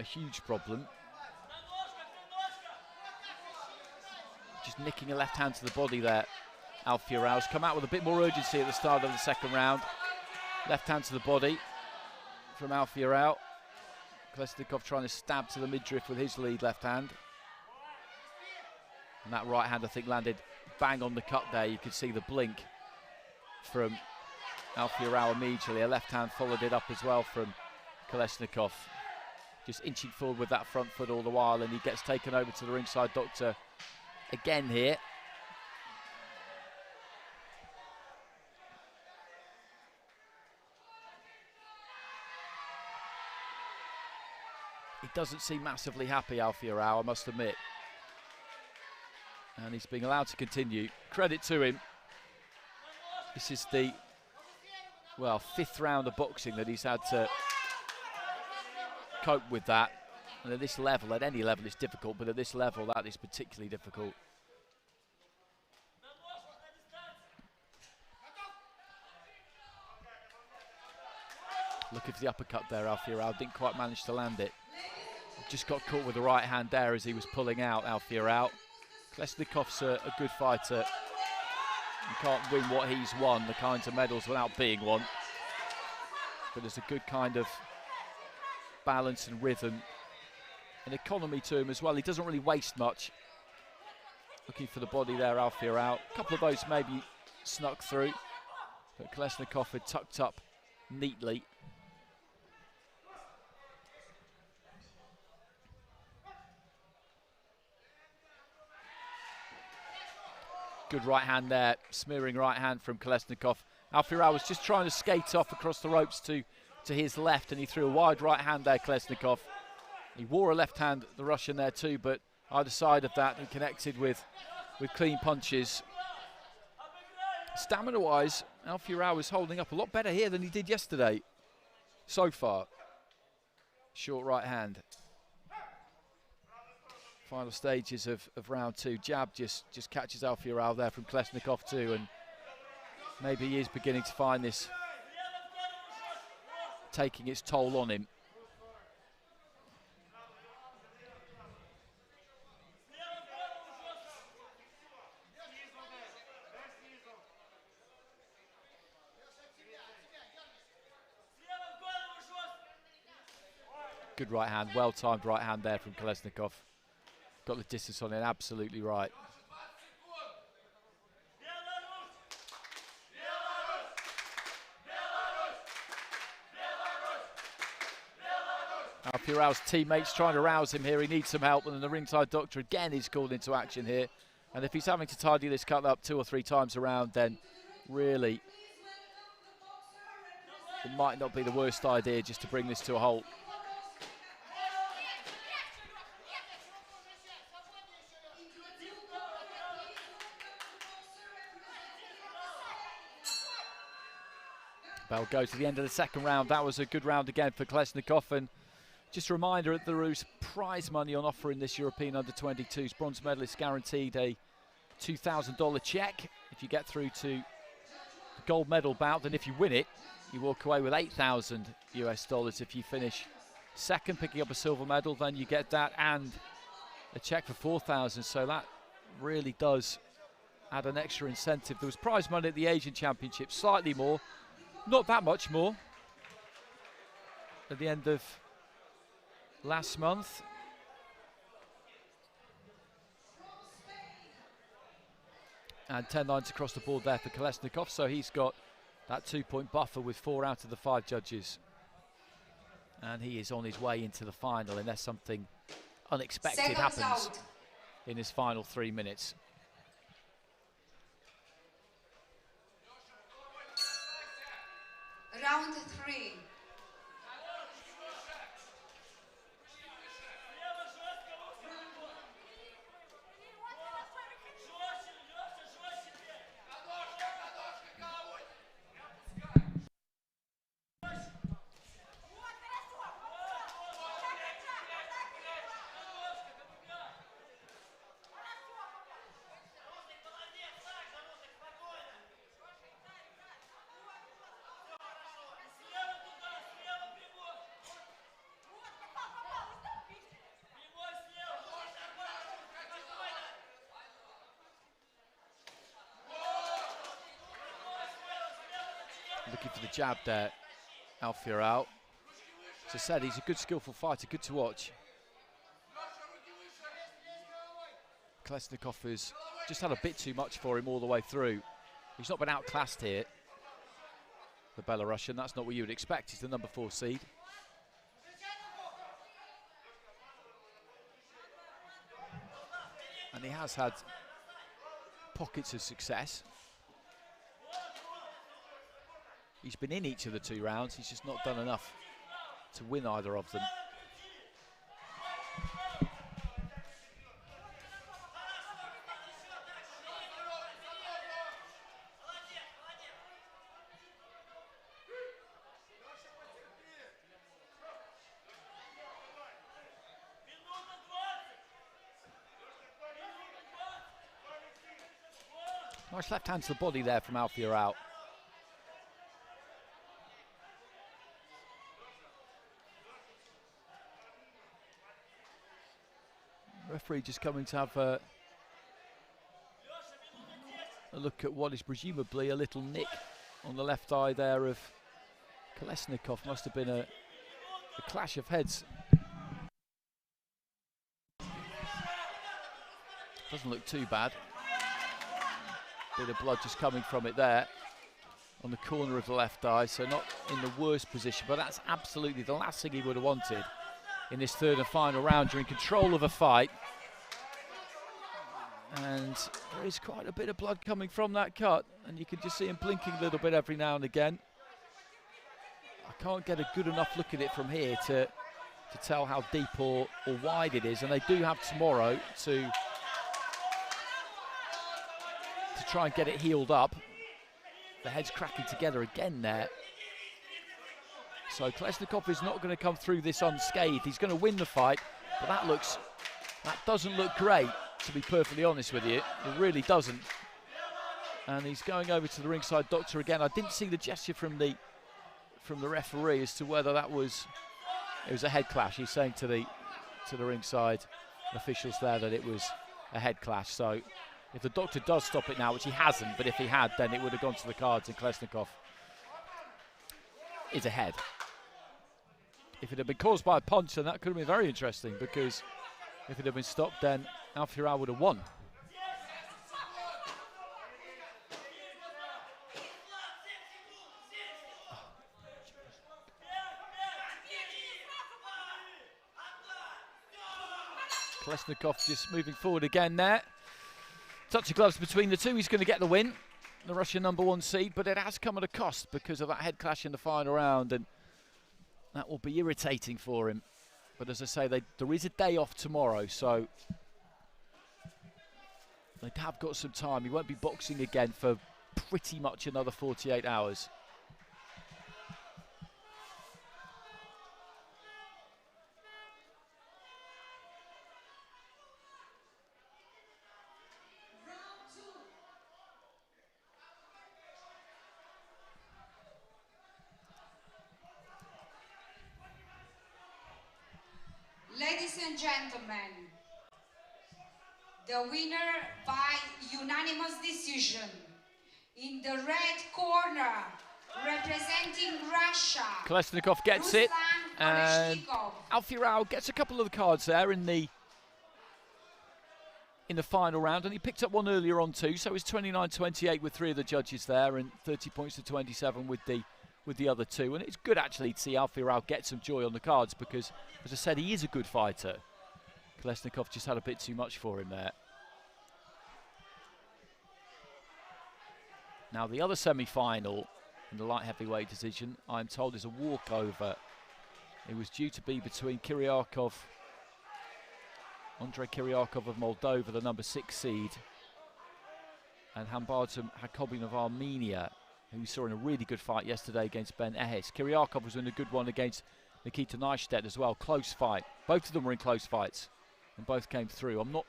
huge problem. Just nicking a left hand to the body there. Alfie-Arao's come out with a bit more urgency at the start of the second round. Left hand to the body from Alfie-Arao. Kolesnikov trying to stab to the midriff with his lead left hand. And that right hand, I think, landed bang on the cut there. You could see the blink from Alfie-Arao immediately. A left hand followed it up as well from Kolesnikov. Just inching forward with that front foot all the while, and he gets taken over to the ringside doctor again here. He doesn't seem massively happy, Alfie-Arao, I must admit. And he's being allowed to continue. Credit to him. This is the, well, 5th round of boxing that he's had to cope with that. And at this level, at any level it's difficult, but at this level that is particularly difficult. Looking for the uppercut there, Alfie-Arao didn't quite manage to land it. Just got caught with the right hand there as he was pulling out, Alfie-Arao. Kolesnikov's a good fighter. You can't win what he's won, the kinds of medals, without being one. But there's a good kind of balance and rhythm and economy to him as well. He doesn't really waste much. Looking for the body there, Alfie-Arao. A couple of those maybe snuck through, but Kolesnikov had tucked up neatly. Good right hand there, smearing right hand from Kolesnikov. Alfie-Arao was just trying to skate off across the ropes to his left, and he threw a wide right hand there, Kolesnikov. He wore a left hand, the Russian there too, but either side of that he connected with clean punches. Stamina-wise, Alfie-Arao is holding up a lot better here than he did yesterday so far. Short right hand. Final stages of round 2. Jab just catches Alfie-Arao there from Kolesnikov too, and maybe he is beginning to find this taking its toll on him. Good right hand, well-timed right hand there from Kolesnikov. Got the distance on it absolutely right. Alfie-Arao's teammates trying to rouse him here. He needs some help, and then the ringside doctor again is called into action here. And if he's having to tidy this cut up 2 or 3 times around, then really it might not be the worst idea just to bring this to a halt. Bell goes to the end of the second round. That was a good round again for Kolesnikov, and just a reminder that there is prize money on offer in this European Under-22s. Bronze medalists guaranteed a $2,000 check if you get through to the gold medal bout. And if you win it, you walk away with $8,000 US. If you finish second, picking up a silver medal, then you get that and a check for $4,000. So that really does add an extra incentive. There was prize money at the Asian Championship, slightly more. Not that much more at the end of last month. And 10 lines across the board there for Kolesnikov, so he's got that 2-point buffer with 4 out of the 5 judges. And he is on his way into the final unless something unexpected happens in his final 3 minutes. Round 3. Looking for the jab there, Alfiarao. As I said, he's a good, skillful fighter, good to watch. Kolesnikov has just had a bit too much for him all the way through. He's not been outclassed here, the Belarusian. That's not what you would expect. He's the number 4 seed. And he has had pockets of success. He's been in each of the 2 rounds. He's just not done enough to win either of them. Nice left hand to the body there from Alfiarao. Referee just coming to have a look at what is presumably a little nick on the left eye there of Kolesnikov. Must have been a clash of heads. Doesn't look too bad. Bit of blood just coming from it there on the corner of the left eye, so not in the worst position, but that's absolutely the last thing he would have wanted in this 3rd and final round. You're in control of a fight, and there is quite a bit of blood coming from that cut, and you can just see him blinking a little bit every now and again. I can't get a good enough look at it from here to tell how deep or wide it is, and they do have tomorrow to try and get it healed up. The head's cracking together again there. So Kolesnikov is not going to come through this unscathed. He's going to win the fight, but that doesn't look great, to be perfectly honest with you. It really doesn't. And he's going over to the ringside doctor again. I didn't see the gesture from the referee as to whether it was a head clash. He's saying to the ringside officials there that it was a head clash. So if the doctor does stop it now, which he hasn't, but if he had, then it would have gone to the cards, and Kolesnikov is ahead. If it had been caused by a punch, then that could have been very interesting, because if it had been stopped, then Alfiarao would have won. Kolesnikov just moving forward again there. Touch of gloves between the 2. He's going to get the win, the Russian number 1 seed, but it has come at a cost because of that head clash in the final round, and that will be irritating for him. But as I say, there is a day off tomorrow, so they have got some time. He won't be boxing again for pretty much another 48 hours. Ladies and gentlemen, the winner by unanimous decision, in the red corner, representing Russia, Kolesnikov gets it, and Alfiarao gets a couple of the cards there in the final round, and he picked up one earlier on too, so it's 29-28 with 3 of the judges there, and 30 points to 27 with the other 2. And it's good actually to see Alfiarao get some joy on the cards, because, as I said, he is a good fighter. Kolesnikov just had a bit too much for him there. Now the other semi-final in the light heavyweight division, I'm told, is a walkover. It was due to be between Andrei Kiryakov of Moldova, the number 6 seed, and Hambartum Hakobin of Armenia, who we saw in a really good fight yesterday against Ben Ehes. Kiryakov was in a good one against Nikita Neistat as well. Close fight. Both of them were in close fights, and both came through. I'm not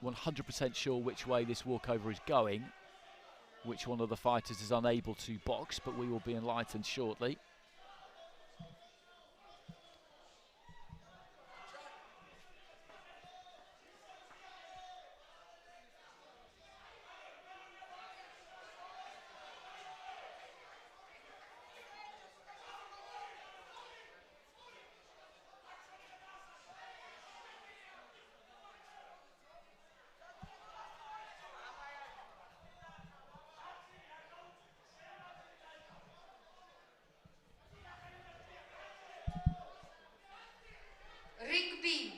100% sure which way this walkover is going, which one of the fighters is unable to box, but we will be enlightened shortly. ring beam,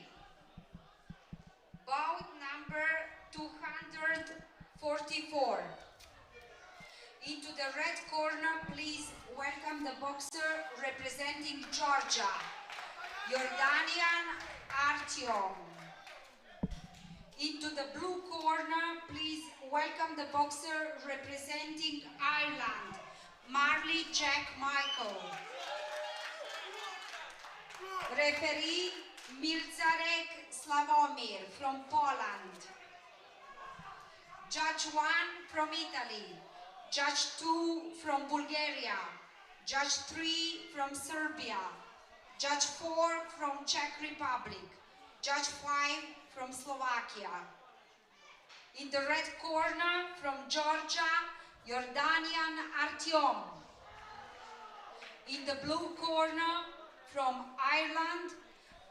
bout number 244. Into the red corner, please welcome the boxer representing Georgia, Jordanian Artyom. Into the blue corner, please welcome the boxer representing Ireland, Marley Jack Michael. Referee Milzarek Slavomir from Poland. Judge 1 from Italy. Judge 2 from Bulgaria. Judge 3 from Serbia. Judge 4 from Czech Republic. Judge 5 from Slovakia. In the red corner from Georgia, Jordanian Artyom. In the blue corner from Ireland,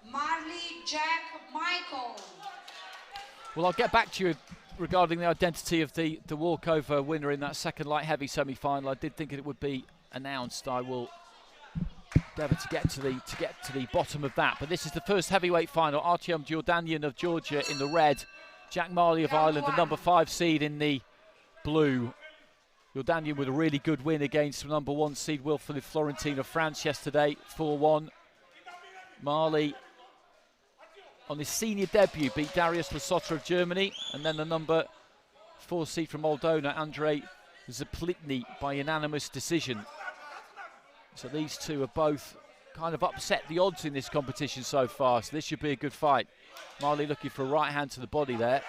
Marley Jack Michael. Well, I'll get back to you regarding the identity of the walkover winner in that second light heavy semi-final. I did think it would be announced. I will endeavour to get to the bottom of that. But this is the first heavyweight final. Artyom Jordanian of Georgia in the red, Jack Marley of Ireland, the number 5 seed, in the blue. Jordanian with a really good win against number 1 seed Wilfried Florentin of France yesterday, 4-1. Marley on his senior debut beat Darius Lasota of Germany, and then the number 4 seed from Moldova, Andrei Zaplitny, by unanimous decision. So these two have both kind of upset the odds in this competition so far, so this should be a good fight. Marley looking for a right hand to the body there.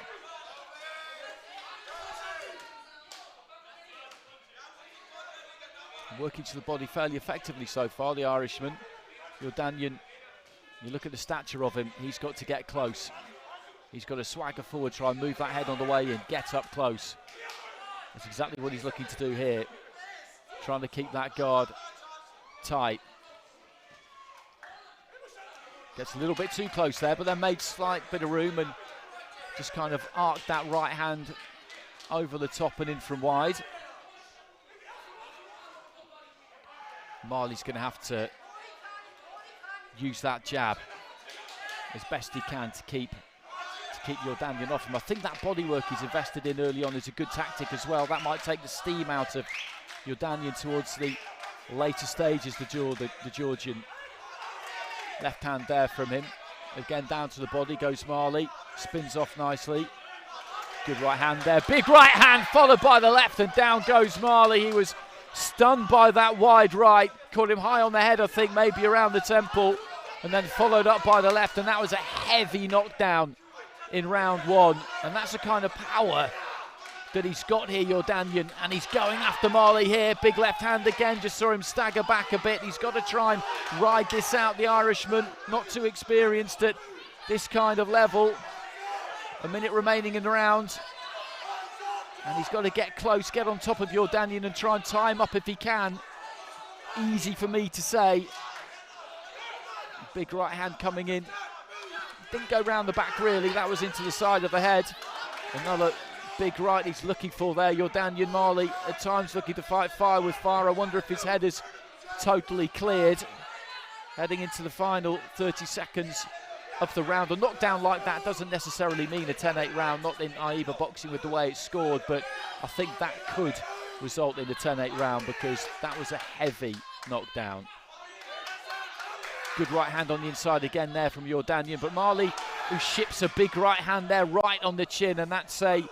Working to the body fairly effectively so far, the Irishman. Jordanian, you look at the stature of him, he's got to get close. He's got to swagger forward, try and move that head on the way in, get up close. That's exactly what he's looking to do here. Trying to keep that guard tight. Gets a little bit too close there, but then made slight bit of room and just kind of arced that right hand over the top and in from wide. Marley's going to have to use that jab as best he can to keep Jordanian off him. I think that body work he's invested in early on is a good tactic as well. That might take the steam out of Jordanian towards the later stages. The Georgian left hand there from him. Again down to the body goes Marley, spins off nicely. Good right hand there, big right hand followed by the left, and down goes Marley. He was stunned by that wide right, caught him high on the head, I think maybe around the temple, and then followed up by the left, and that was a heavy knockdown in round 1. And that's the kind of power that he's got here, Jordanian, and he's going after Marley here. Big left hand again, just saw him stagger back a bit. He's got to try and ride this out, the Irishman, not too experienced at this kind of level. A minute remaining in the round, and he's got to get close, get on top of Jordanian and try and tie him up if he can. Easy for me to say. Big right hand coming in. Didn't go round the back really, that was into the side of the head. Another big right he's looking for there. Jordanian. Marley at times looking to fight fire with fire. I wonder if his head is totally cleared. Heading into the final 30 seconds of the round. A knockdown like that doesn't necessarily mean a 10-8 round, not in AIBA boxing with the way it's scored, but I think that could result in a 10-8 round because that was a heavy knockdown. Good right hand on the inside again there from Jordanian, but Marley, who ships a big right hand there right on the chin, and that's a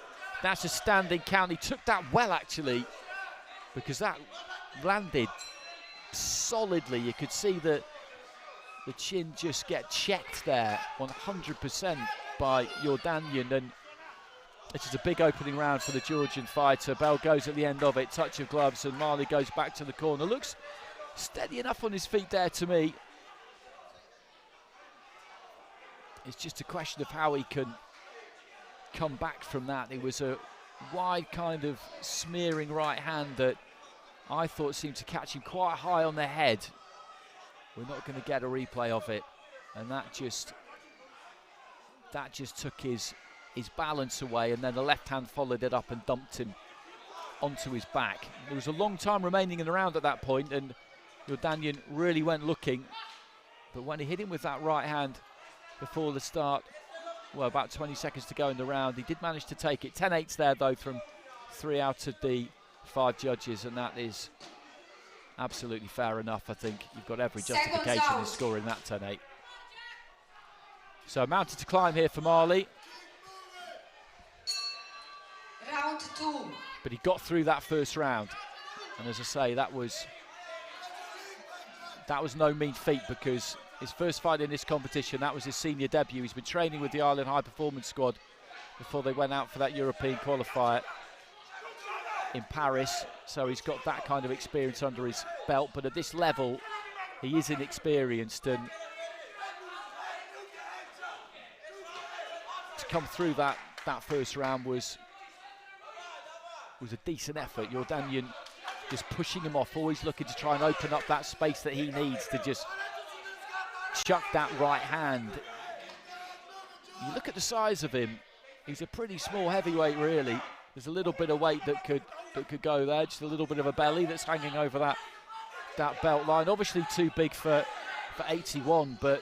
standing count. He took that well actually, because that landed solidly. You could see the chin just get checked there 100% by Jordanian, and this is a big opening round for the Georgian fighter. Bell goes at the end of it, touch of gloves, and Marley goes back to the corner. Looks steady enough on his feet there to me. It's just a question of how he can come back from that. It was a wide kind of smearing right hand that I thought seemed to catch him quite high on the head. We're not going to get a replay of it, and that just took his balance away, and then the left hand followed it up and dumped him onto his back. There was a long time remaining in the round at that point, and Jordanian really went looking, but when he hit him with that right hand before the start. Well, about 20 seconds to go in the round. He did manage to take it. 10-8 there, though, from 3 out of the 5 judges, and that is absolutely fair enough. I think you've got every justification in scoring that 10-8. So mounted to climb here for Marley. Round 2. But he got through that first round. And as I say, that was no mean feat, because his first fight in this competition, that was his senior debut. He's been training with the Ireland High Performance Squad before they went out for that European qualifier in Paris. So he's got that kind of experience under his belt. But at this level, he is inexperienced. And to come through that first round was a decent effort. Jordanian just pushing him off, always looking to try and open up that space that he needs to just chuck that right hand. You look at the size of him, he's a pretty small heavyweight really. There's a little bit of weight that could go there, just a little bit of a belly that's hanging over that belt line. Obviously too big for 81, but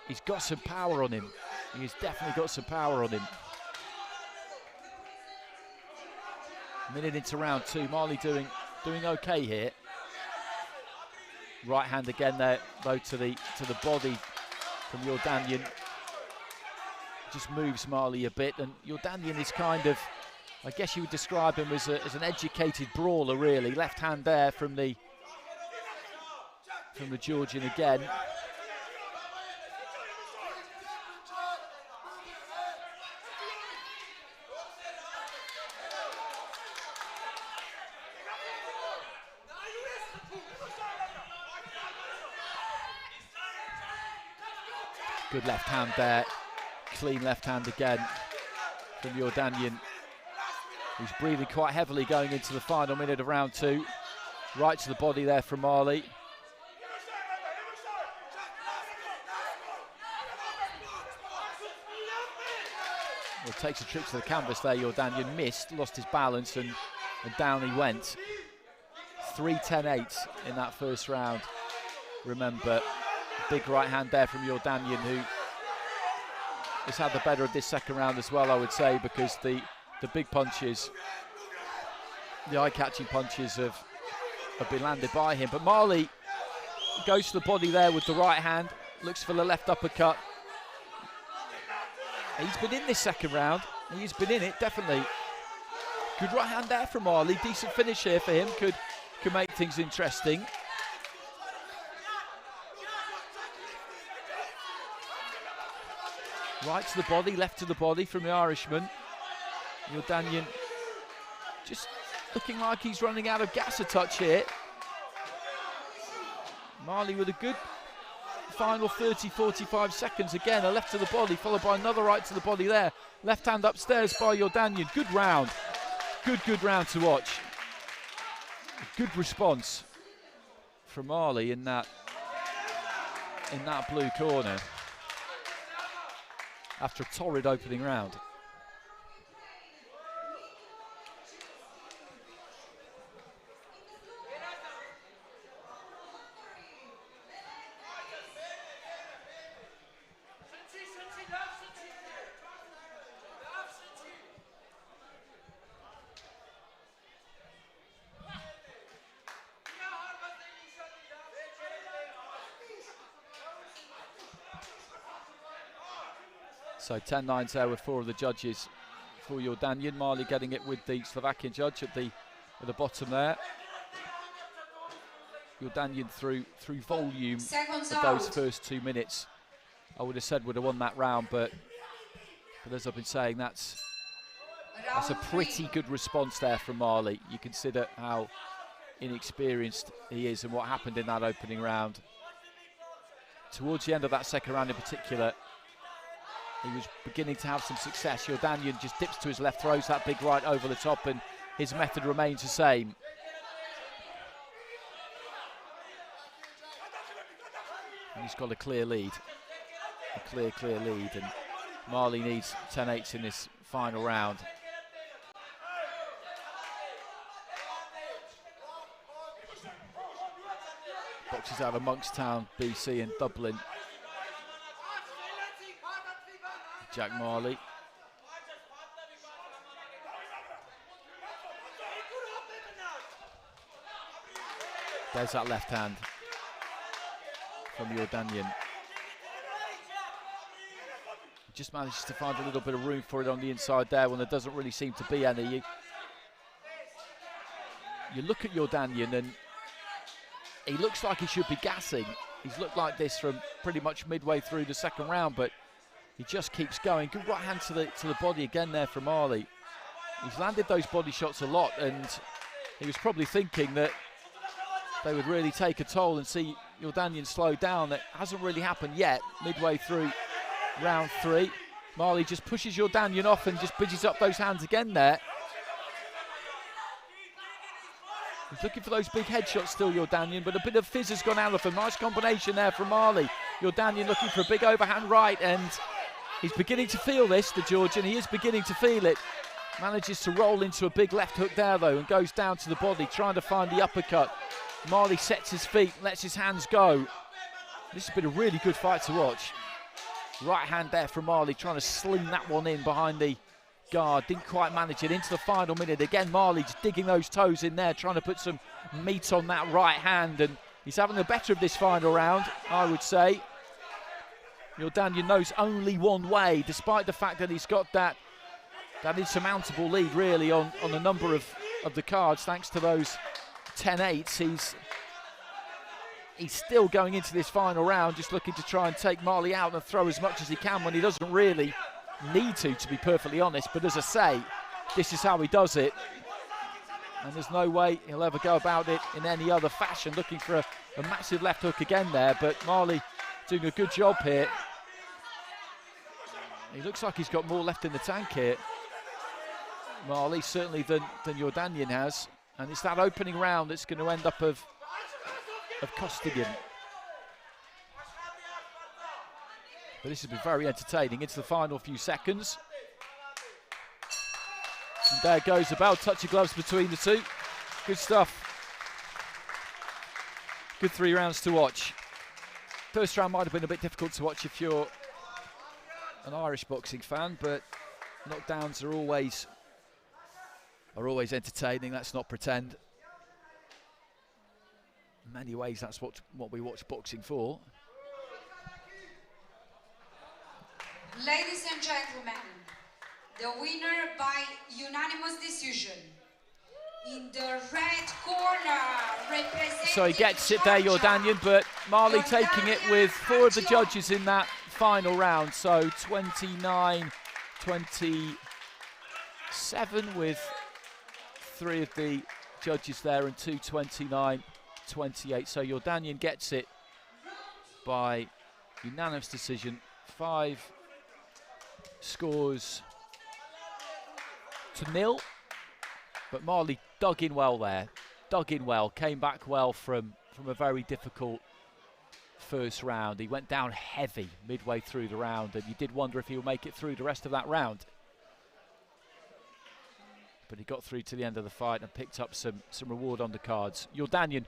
he's got some power on him. He's definitely got some power on him. Minute into round 2, Marley doing okay here. Right hand again there, though, to the body from Jordanian. Just moves Marley a bit, and Jordanian is kind of, I guess you would describe him as an educated brawler, really. Left hand there from the Georgian again. Good left hand there, clean left hand again from Jordanian, who's breathing quite heavily going into the final minute of round 2. Right to the body there from Marley. Well, takes a trip to the canvas there. Jordanian missed, lost his balance, and down he went. 3-10-8 in that first round. Remember, big right hand there from Jordanian, who has had the better of this second round as well, I would say, because the big punches, the eye-catching punches have been landed by him. But Marley goes to the body there with the right hand, looks for the left uppercut. He's been in this second round. He's been in it, definitely. Good right hand there from Marley. Decent finish here for him. Could make things interesting. Right to the body, left to the body from the Irishman. Jordanian just looking like he's running out of gas a touch here. Marley with a good final 30-45 seconds. Again, a left to the body, followed by another right to the body there. Left hand upstairs by Jordanian. Good round. Good round to watch. Good response from Marley in that blue corner after a torrid opening round. So 10-9 there with 4 of the judges for Jordanian. Marley getting it with the Slovakian judge at the bottom there. Jordanian through volume of those first 2 minutes, I would have said would have won that round, but as I've been saying, that's a pretty good response there from Marley. You consider how inexperienced he is and what happened in that opening round. Towards the end of that second round in particular, he was beginning to have some success. Jordanian just dips to his left, throws that big right over the top, and his method remains the same. And he's got a clear lead. A clear lead, and Marley needs 10-8s in this final round. Boxes out of Monkstown, BC, and Dublin. Jack Marley. There's that left hand from Jordanian. Just manages to find a little bit of room for it on the inside there when there doesn't really seem to be any. You look at Jordanian and he looks like he should be gassing. He's looked like this from pretty much midway through the second round, but he just keeps going. Good right hand to the body again there from Marley. He's landed those body shots a lot, and he was probably thinking that they would really take a toll and see Jordanian slow down. That hasn't really happened yet. Midway through round 3, Marley just pushes Jordanian off and just bridges up those hands again there. He's looking for those big headshots still, Jordanian, but a bit of fizz has gone out of him. Nice combination there from Marley. Jordanian looking for a big overhand right, and he's beginning to feel this, the Georgian. He is beginning to feel it. Manages to roll into a big left hook there, though, and goes down to the body, trying to find the uppercut. Marley sets his feet, lets his hands go. This has been a really good fight to watch. Right hand there from Marley, trying to sling that one in behind the guard. Didn't quite manage it into the final minute. Again, Marley just digging those toes in there, trying to put some meat on that right hand. And he's having the better of this final round, I would say. Jordanian knows only one way, despite the fact that he's got that insurmountable lead, really, on a number of the cards, thanks to those 10-8s. He's still going into this final round, just looking to try and take Marley out and throw as much as he can when he doesn't really need to be perfectly honest. But as I say, this is how he does it. And there's no way he'll ever go about it in any other fashion. Looking for a massive left hook again there, but Marley doing a good job here. He looks like he's got more left in the tank here, Marley, certainly than Jordanian has. And it's that opening round that's going to end up of costing him. But this has been very entertaining into the final few seconds. And there goes the bell, touch of gloves between the two. Good stuff. Good 3 rounds to watch. First round might have been a bit difficult to watch if you're an Irish boxing fan, but knockdowns are always entertaining, let's not pretend. In many ways, that's what we watch boxing for. Ladies and gentlemen, the winner by unanimous decision in the red corner, representing so he gets it there, Jordanian, but Marley taking it with 4 of the judges in that final round. So 29-27 with 3 of the judges there and 2 29-28. So Jordanian gets it by unanimous decision. 5 scores to 0. But Marley dug in well there. Dug in well, came back well from a very difficult first round. He went down heavy midway through the round, and you did wonder if he would make it through the rest of that round. But he got through to the end of the fight and picked up some reward on the cards. Jordanian,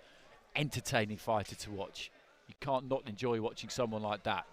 entertaining fighter to watch. You can't not enjoy watching someone like that.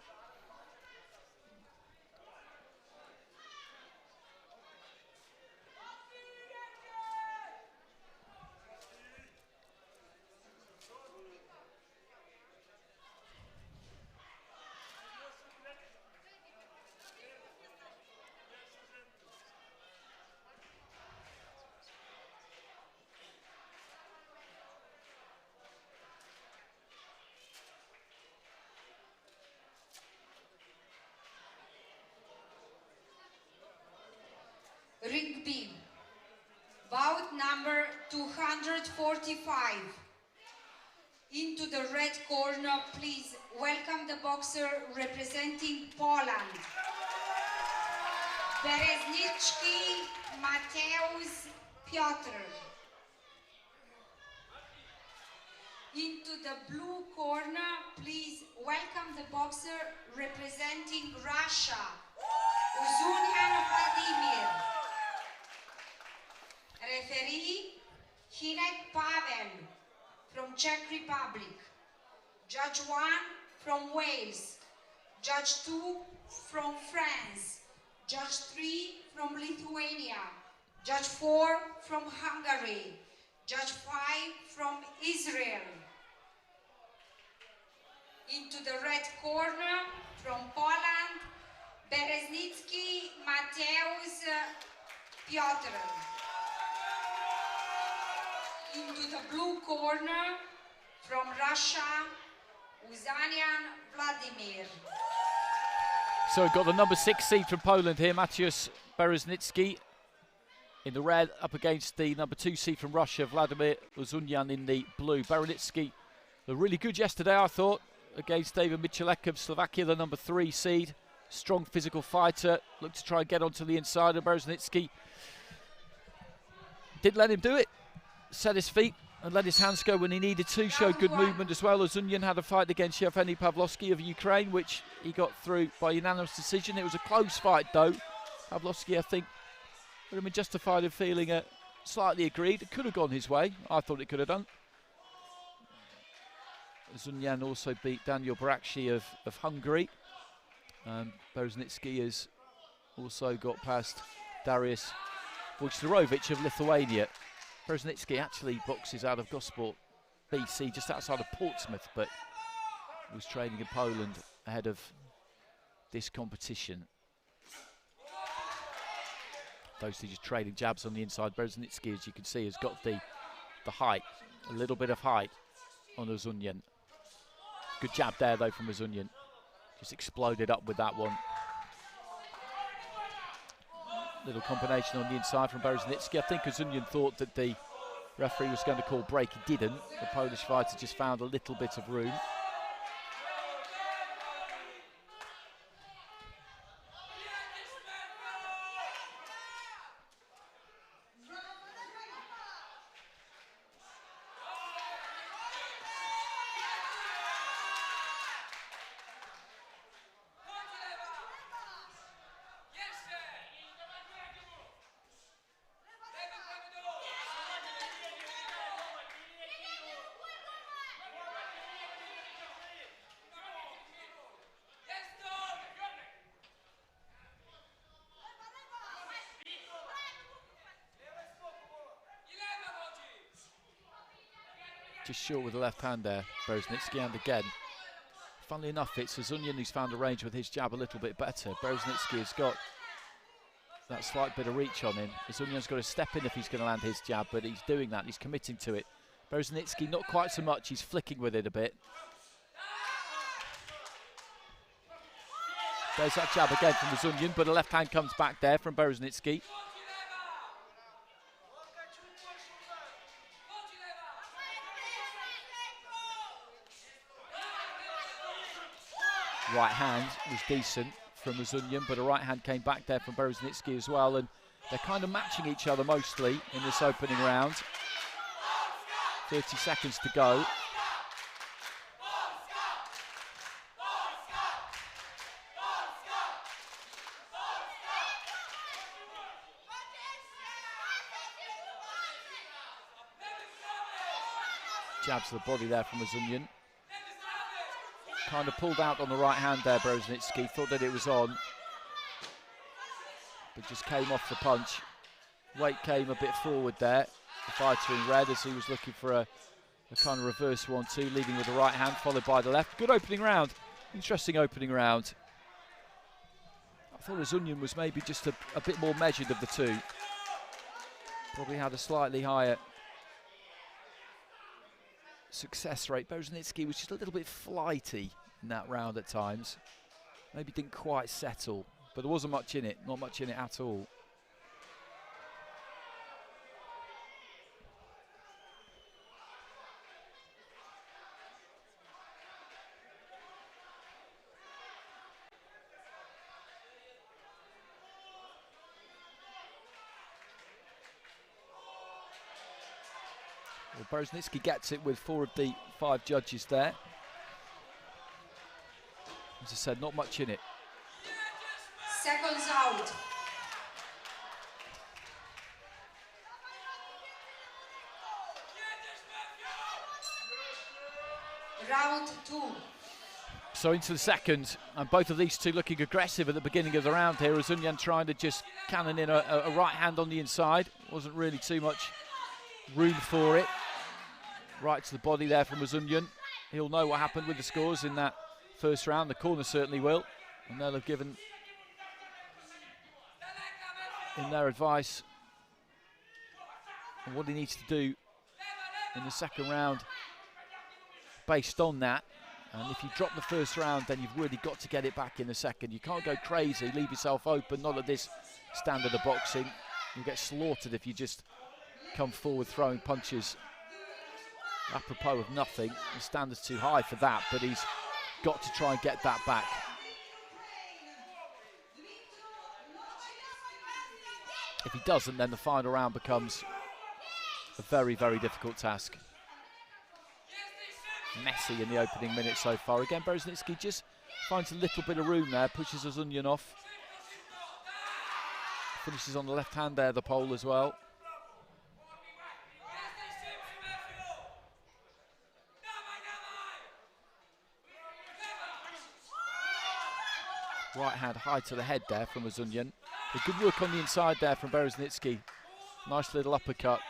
Ring B, bout number 245. Into the red corner, please welcome the boxer representing Poland, Bereznicki Mateusz Piotr. Into the blue corner, please welcome the boxer representing Russia, Uzunian Vladimir. Referee, Hinek Pavel from Czech Republic. Judge 1 from Wales. Judge 2 from France. Judge 3 from Lithuania. Judge 4 from Hungary. Judge 5 from Israel. Into the red corner from Poland, Bereznicki Mateusz Piotr. Into the blue corner from Russia, Uzanian Vladimir. So we've got the number 6 seed from Poland here, Mateusz Bereznicki in the red, up against the number 2 seed from Russia, Vladimir Uzunian in the blue. Bereznicki, really good yesterday, I thought, against David Michalek of Slovakia, the number 3 seed. Strong physical fighter, looked to try and get onto the inside of Bereznicki. Didn't let him do it. Set his feet and let his hands go when he needed to. Showed good movement as well. Uzunian had a fight against Yevgeny Pavlovsky of Ukraine, which he got through by unanimous decision. It was a close fight though. Pavlovsky, I think, would have been justified in feeling slightly aggrieved. It could have gone his way. I thought it could have done. Uzunian also beat Daniel Barakci of Hungary. Bereznicki has also got past Dariusz Wojciechowicz of Lithuania. Bereznicki actually boxes out of Gosport, BC, just outside of Portsmouth, but was training in Poland ahead of this competition. Those two just trading jabs on the inside. Bereznicki, as you can see, has got the height, a little bit of height on Uzunian. Good jab there, though, from Uzunian. Just exploded up with that one. Little combination on the inside from Bereznicki. I think Uzunian thought that the referee was going to call break. He didn't. The Polish fighter just found a little bit of room. Just short with the left hand there, Bereznicki, and again, funnily enough, it's Uzunian who's found a range with his jab a little bit better. Bereznicki has got that slight bit of reach on him. Uzunian's got to step in if he's going to land his jab, but he's doing that, he's committing to it. Bereznicki, not quite so much, he's flicking with it a bit. There's that jab again from Uzunian, but a left hand comes back there from Bereznicki. Right hand was decent from Uzunian, but a right hand came back there from Bereznicki as well, and they're kind of matching each other mostly in this opening round. 30 seconds to go. Jabs to the body there from Uzunian. Kind of pulled out on the right hand there, Bereznicki, thought that it was on, but just came off the punch. Weight came a bit forward there, the fighter in red, as he was looking for a kind of reverse 1-2, leading with the right hand, followed by the left. Good opening round, interesting opening round. I thought Uzunian was maybe just a bit more measured of the two. Probably had a slightly higher success rate. Bereznicki was just a little bit flighty in that round at times. Maybe didn't quite settle, but there wasn't much in it, not much in it at all. Well, Bereznicki gets it with 4 of the 5 judges there. As I said, not much in it. Seconds out. Round 2. So into the second, and both of these two looking aggressive at the beginning of the round here. Ozunyan trying to just cannon in a right hand on the inside. Wasn't really too much room for it. Right to the body there from Ozunyan. He'll know what happened with the scores in that first round. The corner certainly will. And they'll have given in their advice on what he needs to do in the second round based on that. And if you drop the first round, then you've really got to get it back in the second. You can't go crazy, leave yourself open, not at this standard of boxing. You'll get slaughtered if you just come forward throwing punches apropos of nothing. The standard's too high for that, but he's got to try and get that back. If he doesn't, then the final round becomes a very, very difficult task. Messy in the opening minute so far. Again, Bereznicki just finds a little bit of room there, pushes Ozunyan off. Finishes on the left hand there, the pole as well. Right hand high to the head there from Ozunyan. A good work on the inside there from Bereznicki. Nice little uppercut.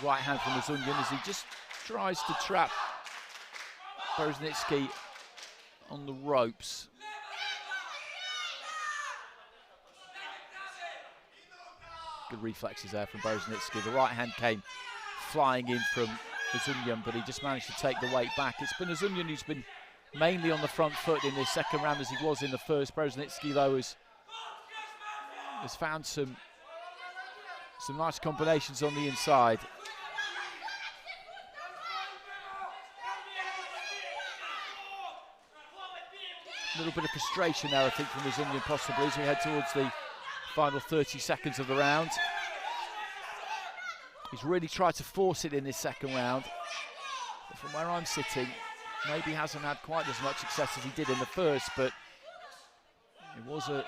Right hand from Ozunyan as he just tries to trap Bereznicki on the ropes. Good reflexes there from Bereznicki. The right hand came flying in from Ozunyan, but he just managed to take the weight back. It's been Ozunyan who's been mainly on the front foot in this second round as he was in the first. Bereznicki, though, has found some nice combinations on the inside. A little bit of frustration there, I think, from Ozunyan possibly as we head towards the final 30 seconds of the round. He's really tried to force it in this second round. But from where I'm sitting, maybe hasn't had quite as much success as he did in the first, but it was the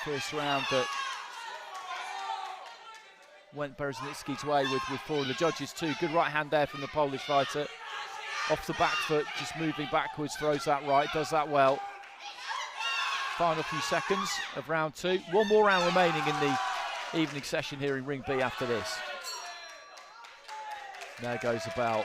first round that went Bereznicki's way with four of the judges too. Good right hand there from the Polish fighter. Off the back foot, just moving backwards, throws that right, does that well. Final few seconds of round two. One more round remaining in the evening session here in Ring B after this. There goes the bell.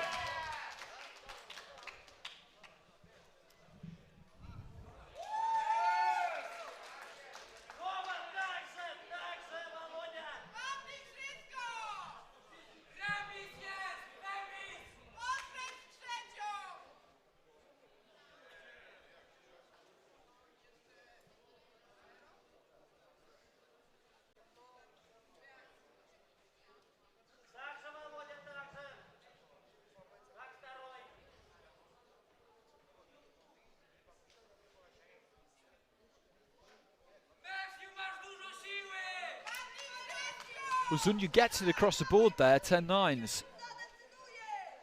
Ozunyan gets it across the board there, 10-9s.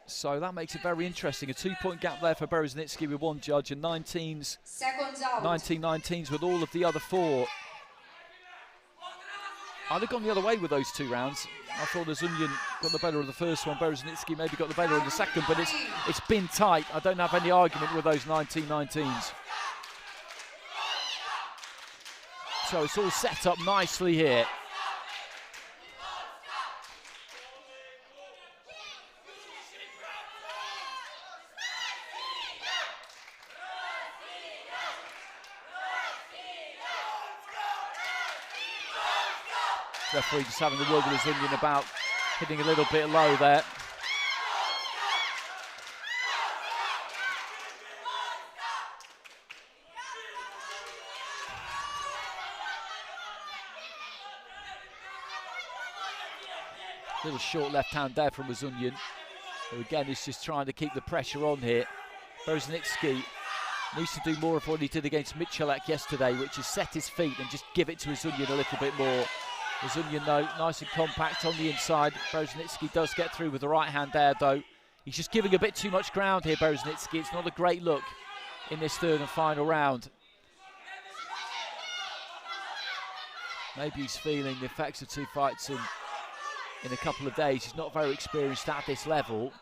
So that makes it very interesting. A 2-point gap there for Bereznicki with one judge, and 19-19s with all of the other four. I'd have gone the other way with those two rounds. I thought Ozunyan got the better of the first one. Bereznicki maybe got the better of the second, but it's been tight. I don't have any argument with those 19-19s. So it's all set up nicely here. Referee just having a word with Ozunyan about hitting a little bit low there. Little short left hand there from Ozunyan, who again is just trying to keep the pressure on here. Bereznicki needs to do more of what he did against Michalak yesterday, which is set his feet and just give it to Ozunyan a little bit more. Ozunyan, though, nice and compact on the inside. Bereznicki does get through with the right hand there, though. He's just giving a bit too much ground here, Bereznicki. It's not a great look in this third and final round. Maybe he's feeling the effects of 2 fights in a couple of days. He's not very experienced at this level.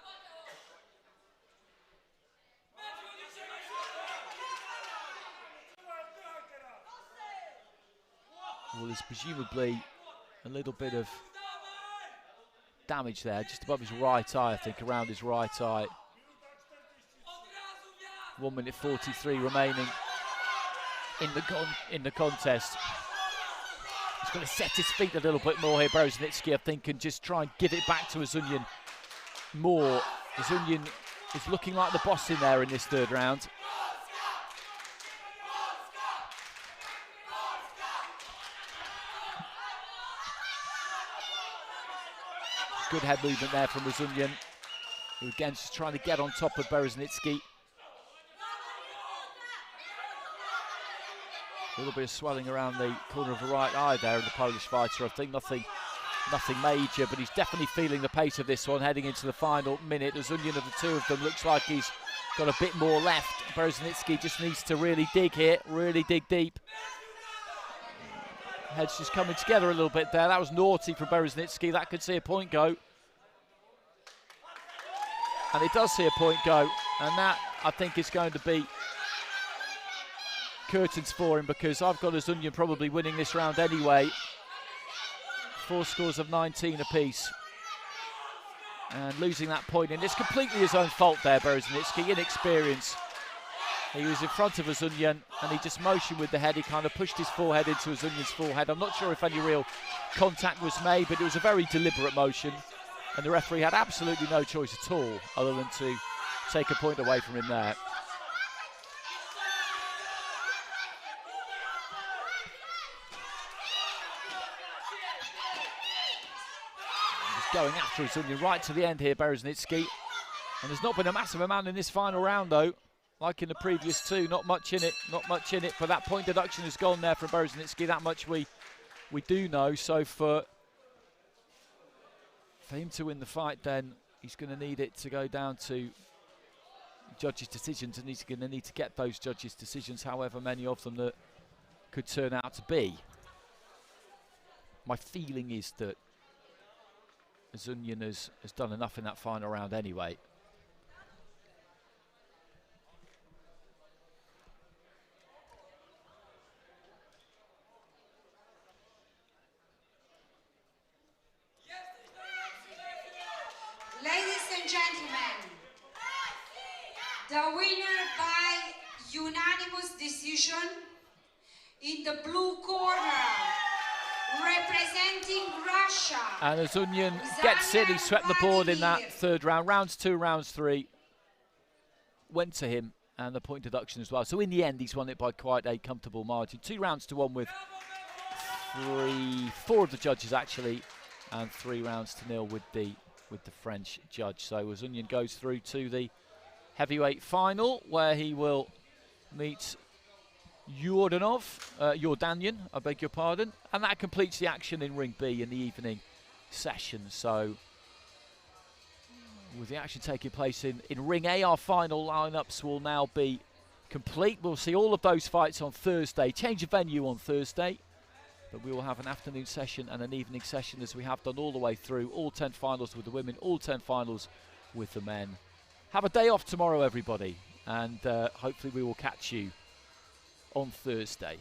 Well, there's presumably a little bit of damage there, just above his right eye, I think, around his right eye. 1 minute 43 remaining in the contest. He's going to set his feet a little bit more here, Bereznicki, I think, and just try and give it back to Ozunyan more. Ozunyan is looking like the boss in there in this third round. Good head movement there from Ozunyan, who again just trying to get on top of Bereznicki. A little bit of swelling around the corner of the right eye there in the Polish fighter. I think nothing major, but he's definitely feeling the pace of this one heading into the final minute. Ozunyan, of the two of them, looks like he's got a bit more left. Bereznicki just needs to really dig here, really dig deep. Head's just coming together a little bit there. That was naughty from Bereznicki. That could see a point go. And it does see a point go. And that, I think, is going to be curtains for him, because I've got Ozunyan probably winning this round anyway. 4 scores of 19 apiece. And losing that point, and it's completely his own fault there, Bereznicki, inexperience. He was in front of Ozunyan and he just motioned with the head. He kind of pushed his forehead into Ozunyan's forehead. I'm not sure if any real contact was made, but it was a very deliberate motion. And the referee had absolutely no choice at all other than to take a point away from him there. He's going after Ozunyan right to the end here, Bereznicki. And there's not been a massive amount in this final round, though. Like in the previous two, not much in it, but that point deduction has gone there from Bereznicki. That much we do know. So for him to win the fight, then he's going to need it to go down to judges' decisions, and he's going to need to get those judges' decisions, however many of them that could turn out to be. My feeling is that Ozunyan has done enough in that final round anyway. The winner by unanimous decision in the blue corner, representing Russia. And Ozunyan gets it. He swept the board in that third round. Rounds 2, rounds 3 went to him, and the point deduction as well. So in the end, he's won it by quite a comfortable margin. 2 rounds to 1 with 4 of the judges actually, and 3 rounds to 0 with the French judge. So Ozunyan goes through to the heavyweight final, where he will meet Jordanyan, I beg your pardon, and that completes the action in Ring B in the evening session. So with the action taking place in Ring A, our final lineups will now be complete. We'll see all of those fights on Thursday, change of venue on Thursday, but we will have an afternoon session and an evening session, as we have done all the way through. All 10 finals with the women, all 10 finals with the men. Have a day off tomorrow, everybody, and hopefully we will catch you on Thursday.